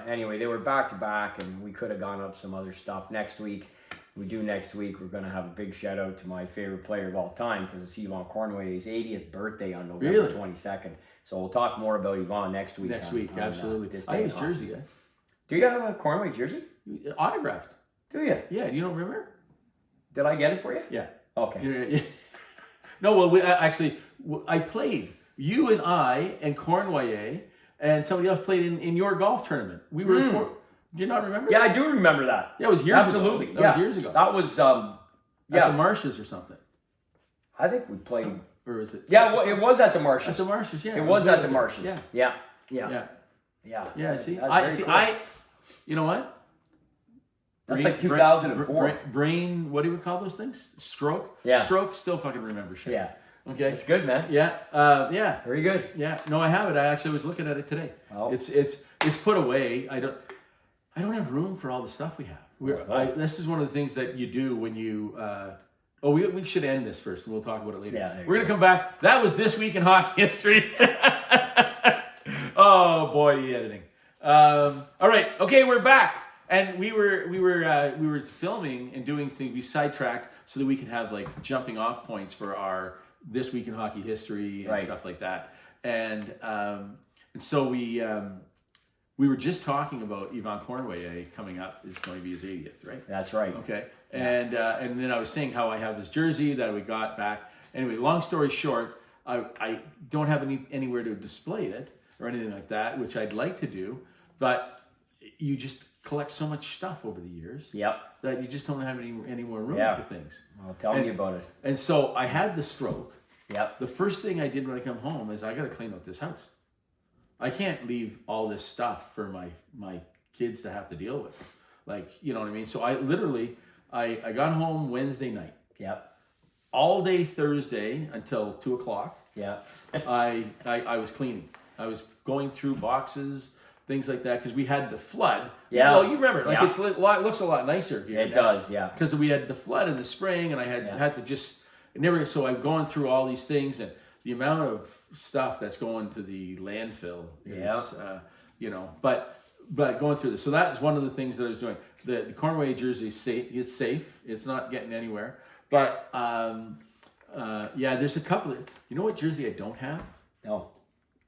anyway, they were back to back, and we could have gone up some other stuff next week. We're going to have a big shout out to my favorite player of all time because it's Yvon Cornway's 80th birthday on November 22nd. So we'll talk more about Yvon next week. Absolutely. I have his jersey, guy. Do you have a Cornway jersey? Autographed. Do you? Yeah, you don't remember? Did I get it for you? Yeah. Okay. No, well, I played. You and I and Cornway and somebody else played in your golf tournament. We were do you not remember? Yeah, I do remember that. Yeah, it was years ago. Absolutely. That was years ago. That was at the Marshes or something. I think we played. Or is it? Yeah, well, it was at the Marshes. At the Marshes, yeah. It was at the Marshes. Yeah. Yeah. See, cool. You know what? That's like 2004. Brain, what do we call those things? Stroke? Yeah. Stroke, still fucking remember shit. Yeah. Okay. It's good, man. Yeah. Yeah. Very good. Yeah. No, I have it. I actually was looking at it today. Oh. It's put away. I don't have room for all the stuff we have. This is one of the things that you do when you. We should end this first, and we'll talk about it later. Yeah, we're gonna come back. That was this week in hockey history. Oh boy, the editing. All right. Okay, we're back, and we were filming and doing things. We sidetracked so that we could have like jumping off points for our this week in hockey history and stuff like that. And so we were just talking about Yvon Cornway coming up is going to be his 80th, right? That's right. Okay. And then I was saying how I have his jersey that we got back. Anyway, long story short, I don't have anywhere to display it or anything like that, which I'd like to do, but you just collect so much stuff over the years that you just don't have any more room for things. Well, tell me about it. And so I had the stroke. Yep. The first thing I did when I come home is I got to clean out this house. I can't leave all this stuff for my kids to have to deal with. Like, you know what I mean? So I literally, I got home Wednesday night. Yep. All day Thursday until 2:00. Yeah. I was cleaning. I was going through boxes, things like that, because we had the flood. Yeah. Well, you remember, like it looks a lot nicer here. It does, yeah. Because we had the flood in the spring, and I had to just so I've gone through all these things, and the amount of stuff that's going to the landfill is, but going through this. So that is one of the things that I was doing. The Cornway jersey is safe. It's safe. It's not getting anywhere. But there's a couple of. You know what jersey I don't have? No.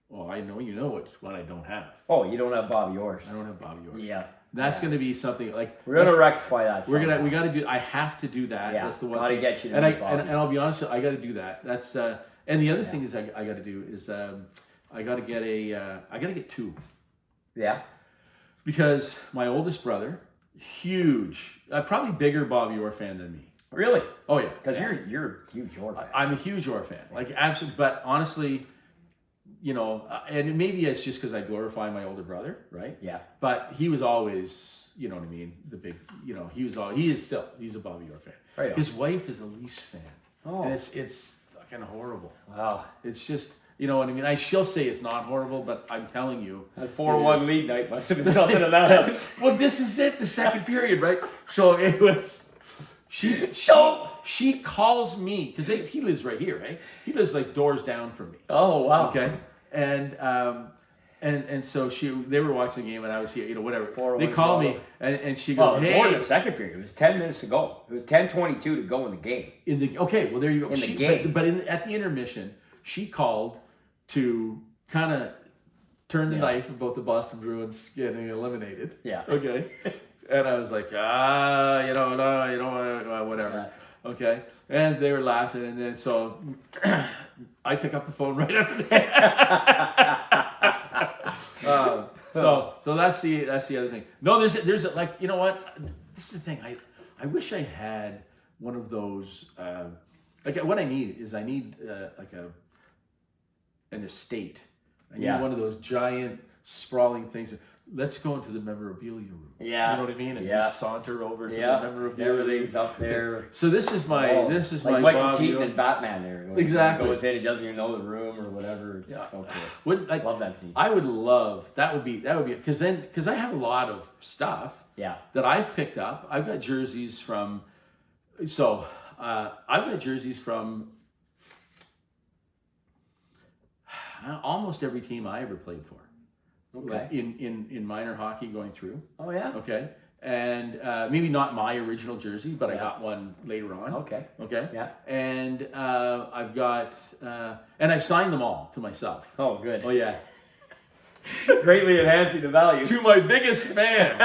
Oh, I know you know which one I don't have. Oh, you don't have Bobby Orr. I don't have Bobby Orr. Yeah. That's going to be something like we're gonna rectify that. We got to do. I have to do that. Yeah. That's the one. Got to get you to and Bobby. And I'll be honest, I got to do that. That's and the other thing is I got to do is I got to get I got to get two. Yeah. Because my oldest brother, huge, probably bigger Bobby Orr fan than me. Really? Oh yeah. Because you're a huge Orr fan. I'm a huge Orr fan. Like absolutely. But honestly, you know, and maybe it's just because I glorify my older brother, right? Yeah. But he was always, you know what I mean, the big, you know, he's a Bobby Orr fan. Right on. His wife is a Leafs fan. Oh. And it's fucking horrible. Wow. It's just, you know what I mean? She'll say it's not horrible, but I'm telling you. That 4-1 lead night must have been something in that house. Well, this is it, the second period, right? So it was, she calls me, because he lives right here, right? He lives like doors down from me. Oh, wow. Okay. And so they were watching the game and I was here, you know, whatever. They call me and she goes, hey. More in the second period. It was 10 minutes to go. It was 10:22 to go in the game. Okay, well there you go. In the game. But at the intermission, she called to kind of turn the knife about the Boston Bruins getting eliminated. Yeah. Okay. And I was like, whatever. Yeah. Okay. And they were laughing, and then so I pick up the phone right after that. So that's the other thing. No, there's like, you know what? This is the thing. I wish I had one of those. Like what I need is like an estate. I need one of those giant sprawling things. Let's go into the memorabilia room. Yeah. You know what I mean? And you saunter over to the memorabilia room. Everything's up there. So this is my like Michael Keaton and Batman there. When exactly. He goes in, he doesn't even know the room or whatever. It's so cool. Love that scene. I would love that would be because I have a lot of stuff that I've picked up. I've got jerseys from almost every team I ever played for. Okay. In minor hockey going through. Oh yeah. Okay. And maybe not my original jersey, but I got one later on. Okay. Okay. Yeah. And I've got and I've signed them all to myself. Oh, good. Oh yeah. Greatly enhancing the value. To my biggest fan.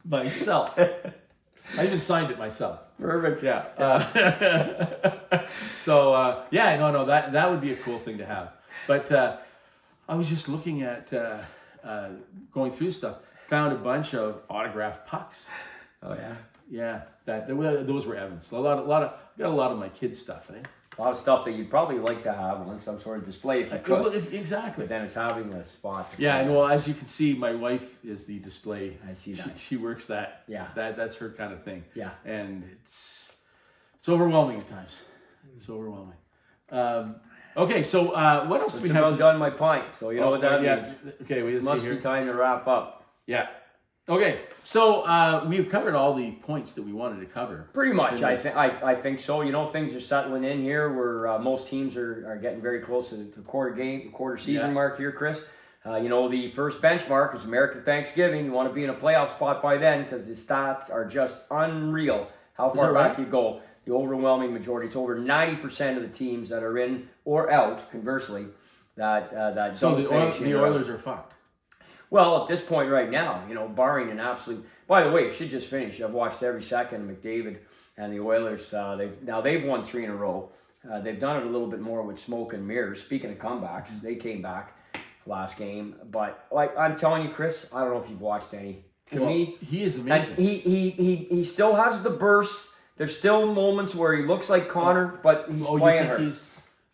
Myself. I even signed it myself. Perfect. Yeah. That would be a cool thing to have. But I was just looking at going through stuff. Found a bunch of autographed pucks. Oh yeah. Yeah. Those were Evans. Got a lot of my kids' stuff. A lot of stuff that you'd probably like to have on some sort of display if you could. Well, exactly. But then it's having a spot. Yeah, and well, as you can see, my wife is the display. I see that. She works that. Yeah. That's her kind of thing. Yeah. And it's overwhelming at times. So overwhelming. Okay, so what else do we Just have? about done my pint, so you know what that means. Okay, we Must see be here. time to wrap up. Yeah. Okay, so we've covered all the points that we wanted to cover. Pretty much, in this. I think so. You know, things are settling in here where most teams are getting very close to the quarter season mark here, Chris. You know, the first benchmark is American Thanksgiving. You want to be in a playoff spot by then because the stats are just unreal how far that back right? you go. The overwhelming majority. It's over 90% of the teams that are in or out, conversely, that So don't finish in the or out. Oilers are fucked. Well, at this point right now, you know, barring an absolute... By the way, it should just finish. I've watched every second of McDavid and the Oilers. They've won 3 in a row. They've done it a little bit more with smoke and mirrors. Speaking of comebacks, they came back last game. But like I'm telling you, Chris, I don't know if you've watched any. To me, he is and amazing. he still has the bursts. There's still moments where he looks like Connor, but he's playing hurt.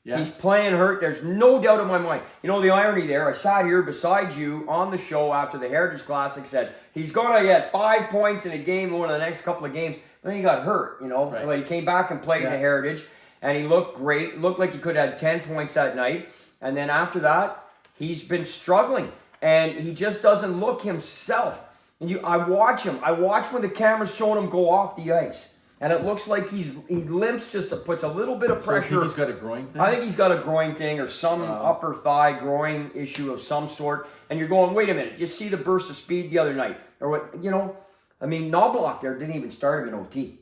He's playing hurt. There's no doubt in my mind. You know the irony there. I sat here beside you on the show after the Heritage Classic. Said he's going to get 5 points in a game over the next couple of games. Then he got hurt. You know, Like, he came back and played in the Heritage, and he looked great. Looked like he could have had 10 points that night. And then after that, he's been struggling, and he just doesn't look himself. And I watch him. I watch when the camera's showing him go off the ice. And it looks like he limps, just puts a little bit of pressure. So he's got a groin thing? I think he's got a groin thing or some upper thigh groin issue of some sort. And you're going, wait a minute, just see the burst of speed the other night. Or what, you know, I mean, Knobloch there didn't even start him in OT.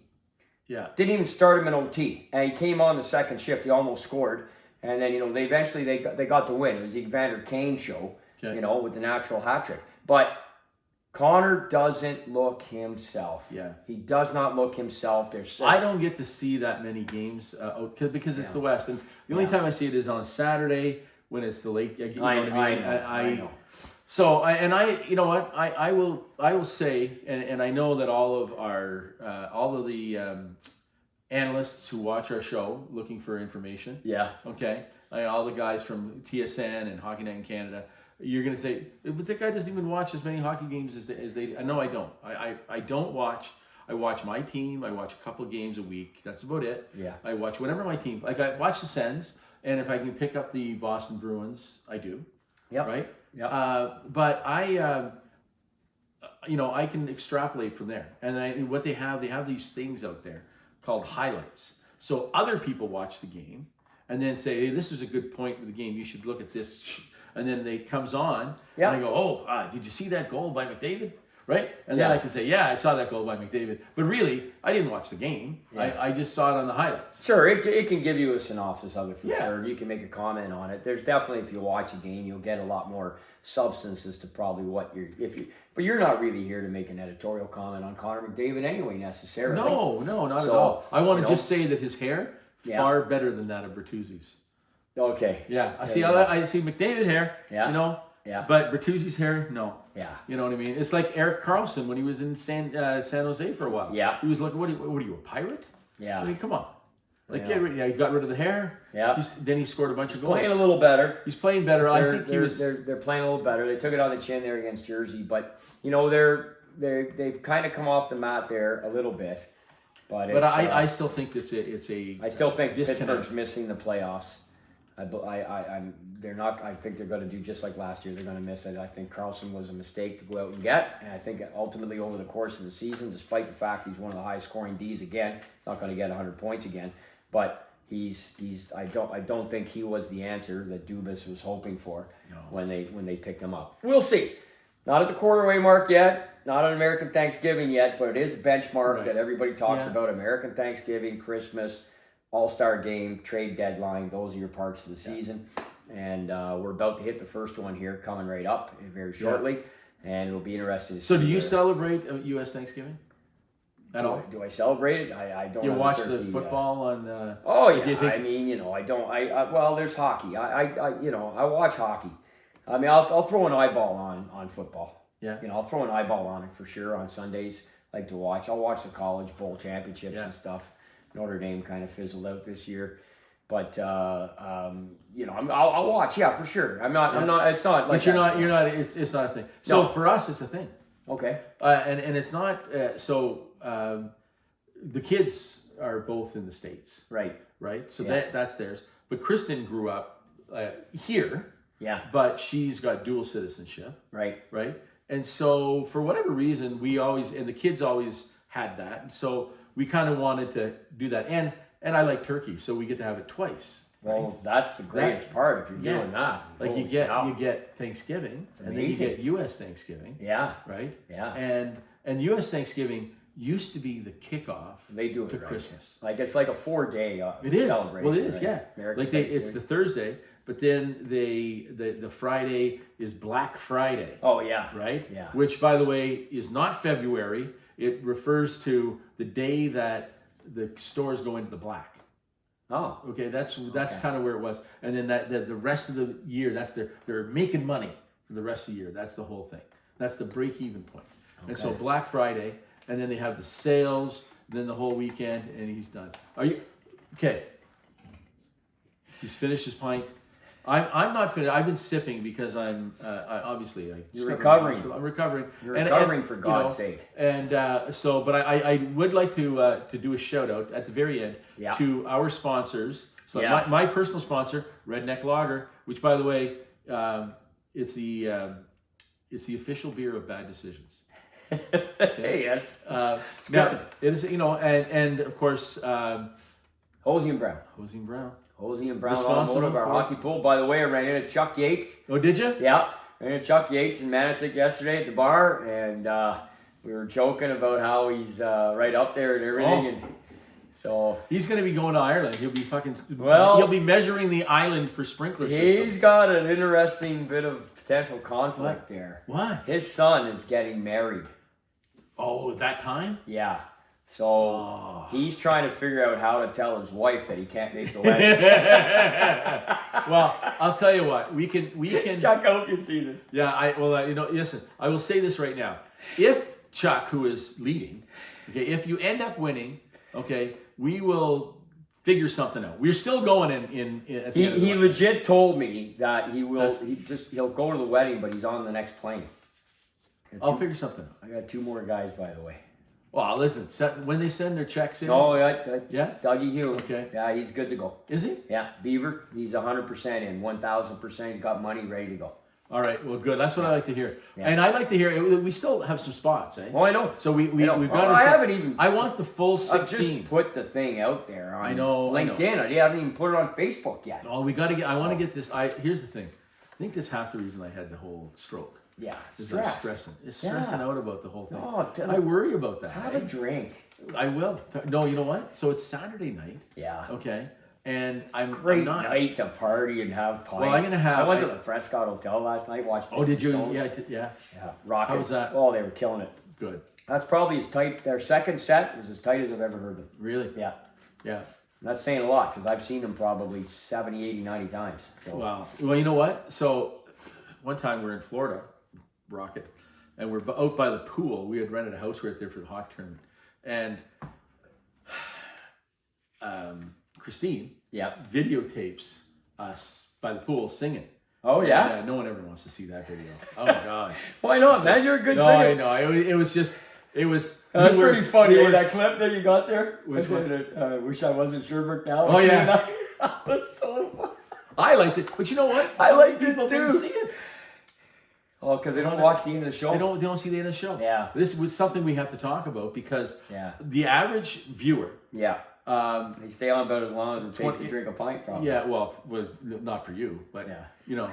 Yeah. Didn't even start him in OT. And he came on the second shift. He almost scored. And then, you know, they got the win. It was the Evander Kane show, you know, with the natural hat trick. But Connor doesn't look himself. Yeah. He does not look himself. I don't get to see that many games because it's the West. And the only time I see it is on a Saturday when it's the late. You know what I mean? I know. So, you know what? I will say, and I know that all of the analysts who watch our show looking for information. Yeah. Okay. All the guys from TSN and Hockey Night in Canada. You're going to say, but that guy doesn't even watch as many hockey games as they. No, I don't. I don't watch. I watch my team. I watch a couple of games a week. That's about it. Yeah. I watch whenever my team. Like I watch the Sens, and if I can pick up the Boston Bruins, I do. Yeah. Right. Yeah. But I, you know, I can extrapolate from there. And what they have these things out there called highlights. So other people watch the game and then say, hey, this is a good point in the game. You should look at this. And then it comes on, and I go, oh, did you see that goal by McDavid? Right? And then I can say, yeah, I saw that goal by McDavid. But really, I didn't watch the game. Yeah. I just saw it on the highlights. Sure, it can give you a synopsis of it for sure. You can make a comment on it. There's definitely, if you watch a game, you'll get a lot more substance as to probably what but you're not really here to make an editorial comment on Connor McDavid anyway, necessarily. No, not at all. I want to just say that his hair, far better than that of Bertuzzi's. Okay. Yeah, I see McDavid hair. Yeah. You know. Yeah. But Bertuzzi's hair, no. Yeah. You know what I mean? It's like Eric Carlson when he was in San Jose for a while. Yeah. He was looking. What are you, a pirate? Yeah. I mean, come on. Like, he got rid of the hair. Yeah. Then he scored a bunch of goals. Playing a little better. He's playing better. I think they're playing a little better. They took it on the chin there against Jersey, but you know they've kind of come off the mat there a little bit. But I still think it's a. I still think Pittsburgh's missing the playoffs. They're not. I think they're going to do just like last year. They're going to miss it. I think Carlson was a mistake to go out and get, and I think ultimately over the course of the season, despite the fact he's one of the highest scoring Ds again, he's not going to get 100 points again. But I don't think he was the answer that Dubas was hoping for when they picked him up. We'll see. Not at the quarterway mark yet. Not on American Thanksgiving yet, but it is a benchmark that everybody talks about. American Thanksgiving, Christmas, All-Star game, trade deadline. Those are your parts of the season. And we're about to hit the first one here, coming right up very shortly. And it'll be interesting to see. So do you celebrate U.S. Thanksgiving? Do I celebrate it? I don't. You watch the football on? I mean, you know, I don't. Well, there's hockey. I watch hockey. I mean, I'll throw an eyeball on football. Yeah. You know, I'll throw an eyeball on it for sure on Sundays. Like to watch. I'll watch the college bowl championships and stuff. Notre Dame kind of fizzled out this year, but you know, I'll watch. Yeah, for sure. I'm not. It's not. Like but you're not. It's not a thing. So for us, it's a thing. Okay. And it's not. The kids are both in the States. Right. right? So that's theirs. But Kristen grew up here, but she's got dual citizenship, Right. And so for whatever reason, the kids always had that, and so we kind of wanted to do that. And I like turkey, so we get to have it twice. Well, that's the greatest part if you're doing that. Like Holy you get cow. Thanksgiving, and then you amazing. get U.S. Thanksgiving. Yeah. Right. Yeah. And U.S. Thanksgiving used to be the kickoff. They do it to right. Christmas. Like it's like a 4-day It is. celebration. Well, it is. right? Yeah. American Like it's the Thanksgiving. Thursday, but then the Friday is Black Friday. Oh yeah. Right. Yeah. Which, by the way, is not February. It refers to the day that the stores go into the black. Oh. Okay, that's kind of where it was, and then the rest of the year, they're making money for the rest of the year. That's the whole thing. That's the break-even point. Okay. And so Black Friday, and then they have the sales, then the whole weekend, and he's done. Are you okay? He's finished his pint. I'm not finished. I've been sipping because You're recovering. I'm recovering. You're recovering for God's sake. And but I would like to do a shout out at the very end to our sponsors. So my personal sponsor, Redneck Lager, which by the way, it's the official beer of Bad Decisions. Hey, that's now, good. it is, and of course, Hosey and Brown. Hosey and Brown Responsible Automotive, our for- hockey pool. By the way, I ran into Chuck Yates. Oh, did you? Yeah, ran into Chuck Yates in Manitic yesterday at the bar, and we were joking about how he's right up there and everything. And so He's going to be going to Ireland. He'll be Well- he'll be measuring the island for sprinkler systems. he's got an interesting bit of potential conflict there. Why? His son is getting married. Oh, that time? Yeah. So he's trying to figure out how to tell his wife that he can't make the wedding. Well, I'll tell you what. We can. Chuck, I hope you see this. Yeah. Listen. I will say this right now. If Chuck, who is leading, okay, if you end up winning, okay, we will figure something out. We're still going in at the end of the He week. legit told me that he will. He'll go to the wedding, but he's on the next plane. I'll figure something out. I got 2 more guys, by the way. Well, listen. When they send their checks in. Oh yeah. Yeah? Dougie Hugh. Okay. Yeah, he's good to go. Is he? Yeah, Beaver. He's 100% in, 1,000%. He's got money ready to go. All right. Well, good. That's what I like to hear. Yeah. And I like to hear. We still have some spots, eh? Oh, I know. So we've know. got. I haven't even. I want the full I've 16. just put the thing out there on I know. LinkedIn. I haven't even put it on Facebook yet. Oh, we got to get. I want to get this. Here's the thing. I think that's half the reason I had the whole stroke. Yeah, Is stress. I'm stressing. It's stressing out about the whole thing. Oh, I worry about that. Have a drink. I will. No, you know what? So it's Saturday night. Yeah. Okay. And I'm Great not. night to party and have pints. Well, I'm gonna have- I went to the Prescott Hotel last night. Watched. Oh, did you? Stones. Yeah. Yeah. Rockets. How was that? Oh, they were killing it. Good. That's probably as tight. Their second set was as tight as I've ever heard them. Really? Yeah. Yeah. And that's saying a lot because I've seen them probably 70, 80, 90 times. So, Wow. Well, you know what? So one time we're in Florida, Rocket, and we're out by the pool. We had rented a house right there for the hockey tournament, and Christine Yeah. videotapes us by the pool singing. Oh yeah. No one ever wants to see that video. Oh my god. Why not, man? You're a good No, singer. I know. It was just. It was. That's we were- pretty funny. we were- that clip that you got there. Which one? Wish I wasn't Sherbrooke now. Oh, yeah. That was so fun. I liked it, but you know what? I Some liked it people didn't too. see it. Oh, because they don't watch the end of the show. They don't see the end of the show. Yeah. This was something we have to talk about because Yeah. the average viewer. Yeah. They stay on about as long as it takes to 20 drink a pint, probably. Yeah, well, not for you, but Yeah. you know.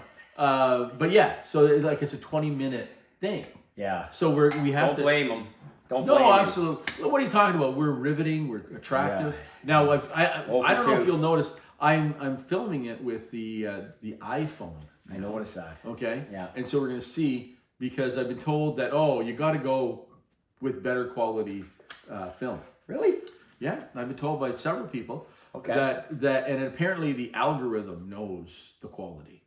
But yeah, so it's a 20-minute thing. Yeah. So we have Don't to. blame them. Don't blame No, you. absolutely. What are you talking about? We're riveting. We're attractive. Yeah. Now, I don't know if 2. you'll notice. I'm filming it with the iPhone. I noticed that. Okay. Yeah. And so we're gonna see because I've been told that you got to go with better quality film. Really? Yeah, I've been told by several people. Okay. That and apparently the algorithm knows the quality.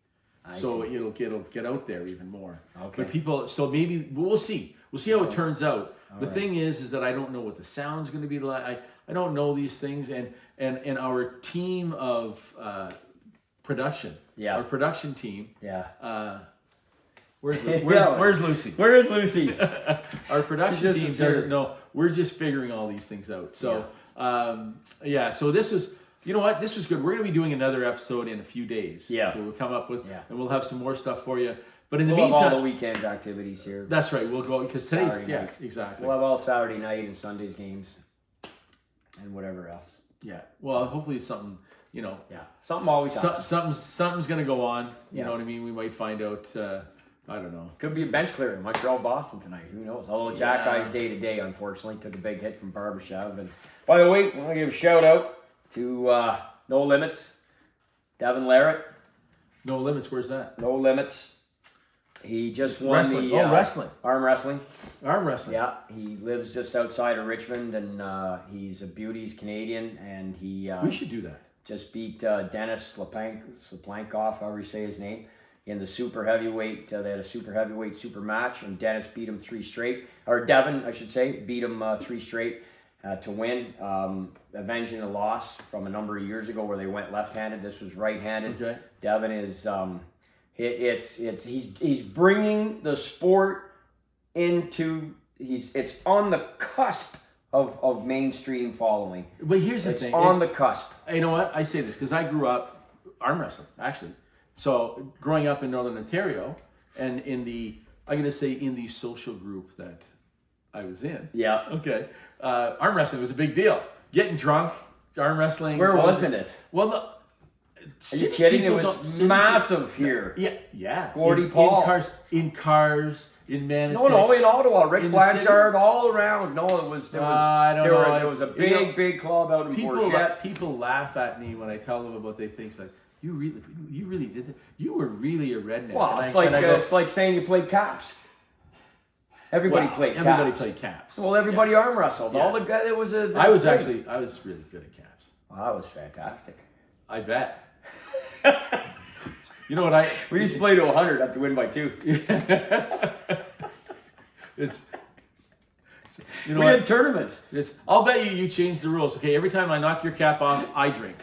So see. it'll get out there even more. Okay. But people, so maybe we'll see. We'll see how it turns out. The right. thing is that I don't know what the sound's going to be like. I don't know these things, and our team of production. Yeah. Our production team. Yeah. Where's Yeah. where's Lucy? Where is Lucy? Our production She just team is here. doesn't know. We're just figuring all these things out. So so this is you know what? This was good. We're going to be doing another episode in a few days. Yeah. So we'll come up with, Yeah. and we'll have some more stuff for you. But in the We'll have meantime, all the weekend activities here. that's right. We'll go because today's Saturday night. exactly. We'll have all Saturday night and Sunday's games, and whatever else. Yeah. Well, hopefully something. You know, Yeah, something always happens. something's going to go on. You Yeah. know what I mean? We might find out. I don't know. Could be a bench clearing, Montreal, Boston tonight. Who knows? Although Jack Guy's day to day, unfortunately, took a big hit from Barbashev. And by the way, I want to give a shout out to No Limits, Devin Larrett. No Limits. Where's that? No Limits. He just won Wrestling. the Wrestling. arm wrestling. Arm wrestling. Yeah, he lives just outside of Richmond, and he's a beauty. He's Canadian, and he We should do that. just beat Dennis Slaplankov, however you say his name, in the super heavyweight. They had a super heavyweight super match, and Dennis beat him 3 straight. Or Devin, I should say, beat him 3 straight to win, avenging a loss from a number of years ago where they went left-handed. This was right-handed. Okay. Devin is he's bringing the sport into it's on the cusp of mainstream following. But here's the It's thing. on the cusp. You know what? I say this because I grew up arm wrestling, actually. So growing up in Northern Ontario and in the social group that I was in. Yeah. Okay. Arm wrestling was a big deal. Getting drunk, arm wrestling. Where wasn't it? Well, Are you kidding? It was massive here. Yeah. Gordy Paul. In cars, in Manitoba. No, in Ottawa. Rick In the Blanchard, all around. No, it was. I don't know. There was a You know, big club out in Bourget. People laugh at me when I tell them about they things like, you really did that? You were really a redneck. Well, And it's I go, it's like saying you played caps. Everybody played caps. Everybody played caps. Well, everybody arm wrestled. Yeah. All the guys. It was a. I was really good at caps. Well, that was fantastic. I bet. You know what We used to play to 100, have to win by 2. It's you know We what? had tournaments. I'll bet you changed the rules. Okay, every time I knock your cap off, I drink.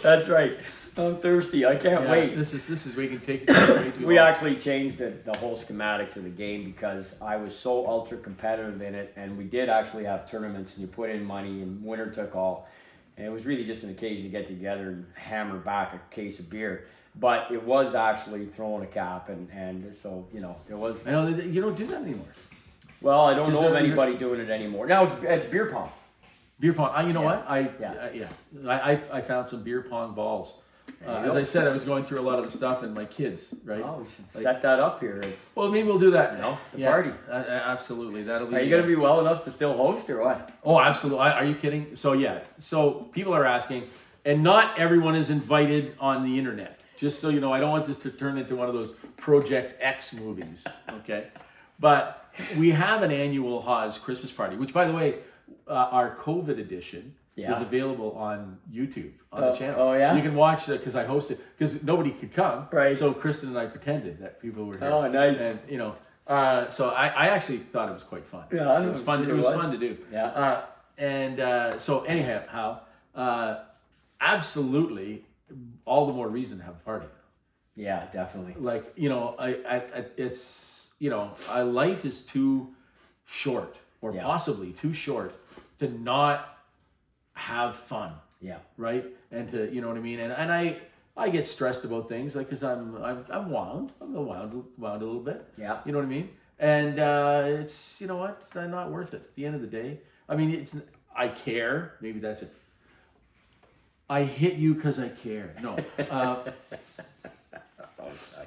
That's right. I'm thirsty. I can't wait. This is where you can take it way too We long. actually changed the whole schematics of the game because I was so ultra competitive in it, and we did actually have tournaments, and you put in money, and winner took all. And it was really just an occasion to get together and hammer back a case of beer. But it was actually throwing a cap, and so, you know, it was... I know that you don't do that anymore. Well, I don't Is know of there- anybody doing it anymore. Now it's beer pong. Beer pong. You know what? Yeah. I found some beer pong balls. As go. I said, I was going through a lot of the stuff and my kids, right? Oh, we should set that up here. Well, maybe we'll do that. The party. Absolutely. That'll be. Are you going to be well enough to still host or what? Oh, absolutely. Are you kidding? So people are asking, and not everyone is invited on the internet. Just so you know, I don't want this to turn into one of those Project X movies, okay? But we have an annual Hawes Christmas party, which, by the way, our COVID edition is available on YouTube on the channel. Oh, yeah? You can watch it because I hosted, because nobody could come. Right. So Kristen and I pretended that people were here. Oh, nice. And, you know, so I actually thought it was quite fun. Yeah, it was fun. sure It was was. fun to do. Yeah. So anyhow, absolutely, all the more reason to have a party. Yeah, definitely. Like, you know, it's, you know, life is too short, or possibly too short, to not have fun. Yeah. Right. And to, you know what I mean. And I get stressed about things, like, because I'm wound a little bit. Yeah. You know what I mean. And it's, you know what, it's not worth it at the end of the day. I mean, I care. Maybe that's it. I hit you because I care. No.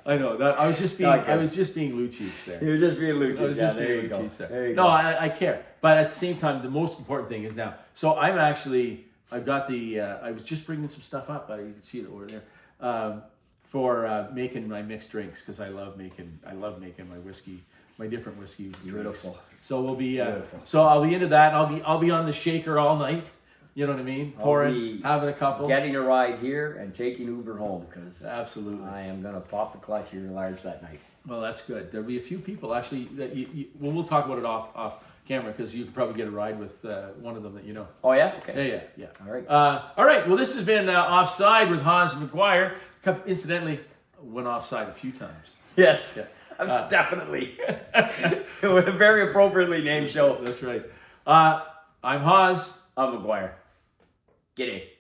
I know that I was just being Lucic there. You're just being Lucic. I was Yeah, just there being you go. Lucic there. There you No, go. I care, but at the same time, the most important thing is now. So I've got the. I was just bringing some stuff up. You can see it over there. For making my mixed drinks, because I love making my whiskey, my different whiskey. Beautiful. Drinks. So we'll be. Beautiful. So I'll be into that. I'll be on the shaker all night. You know what I mean? Pouring, having a couple. Getting a ride here and taking Uber home because Absolutely. I am going to pop the clutch here large that night. Well, that's good. There'll be a few people actually that we'll talk about it off camera, because you could probably get a ride with one of them that you know. Oh yeah. Okay. Yeah. All right. All right. Well, this has been Offside with Hawes and Maguire. Incidentally, went offside a few times. Yes. Definitely. With a very appropriately named show. That's right. I'm Hawes. I'm Maguire. G'day.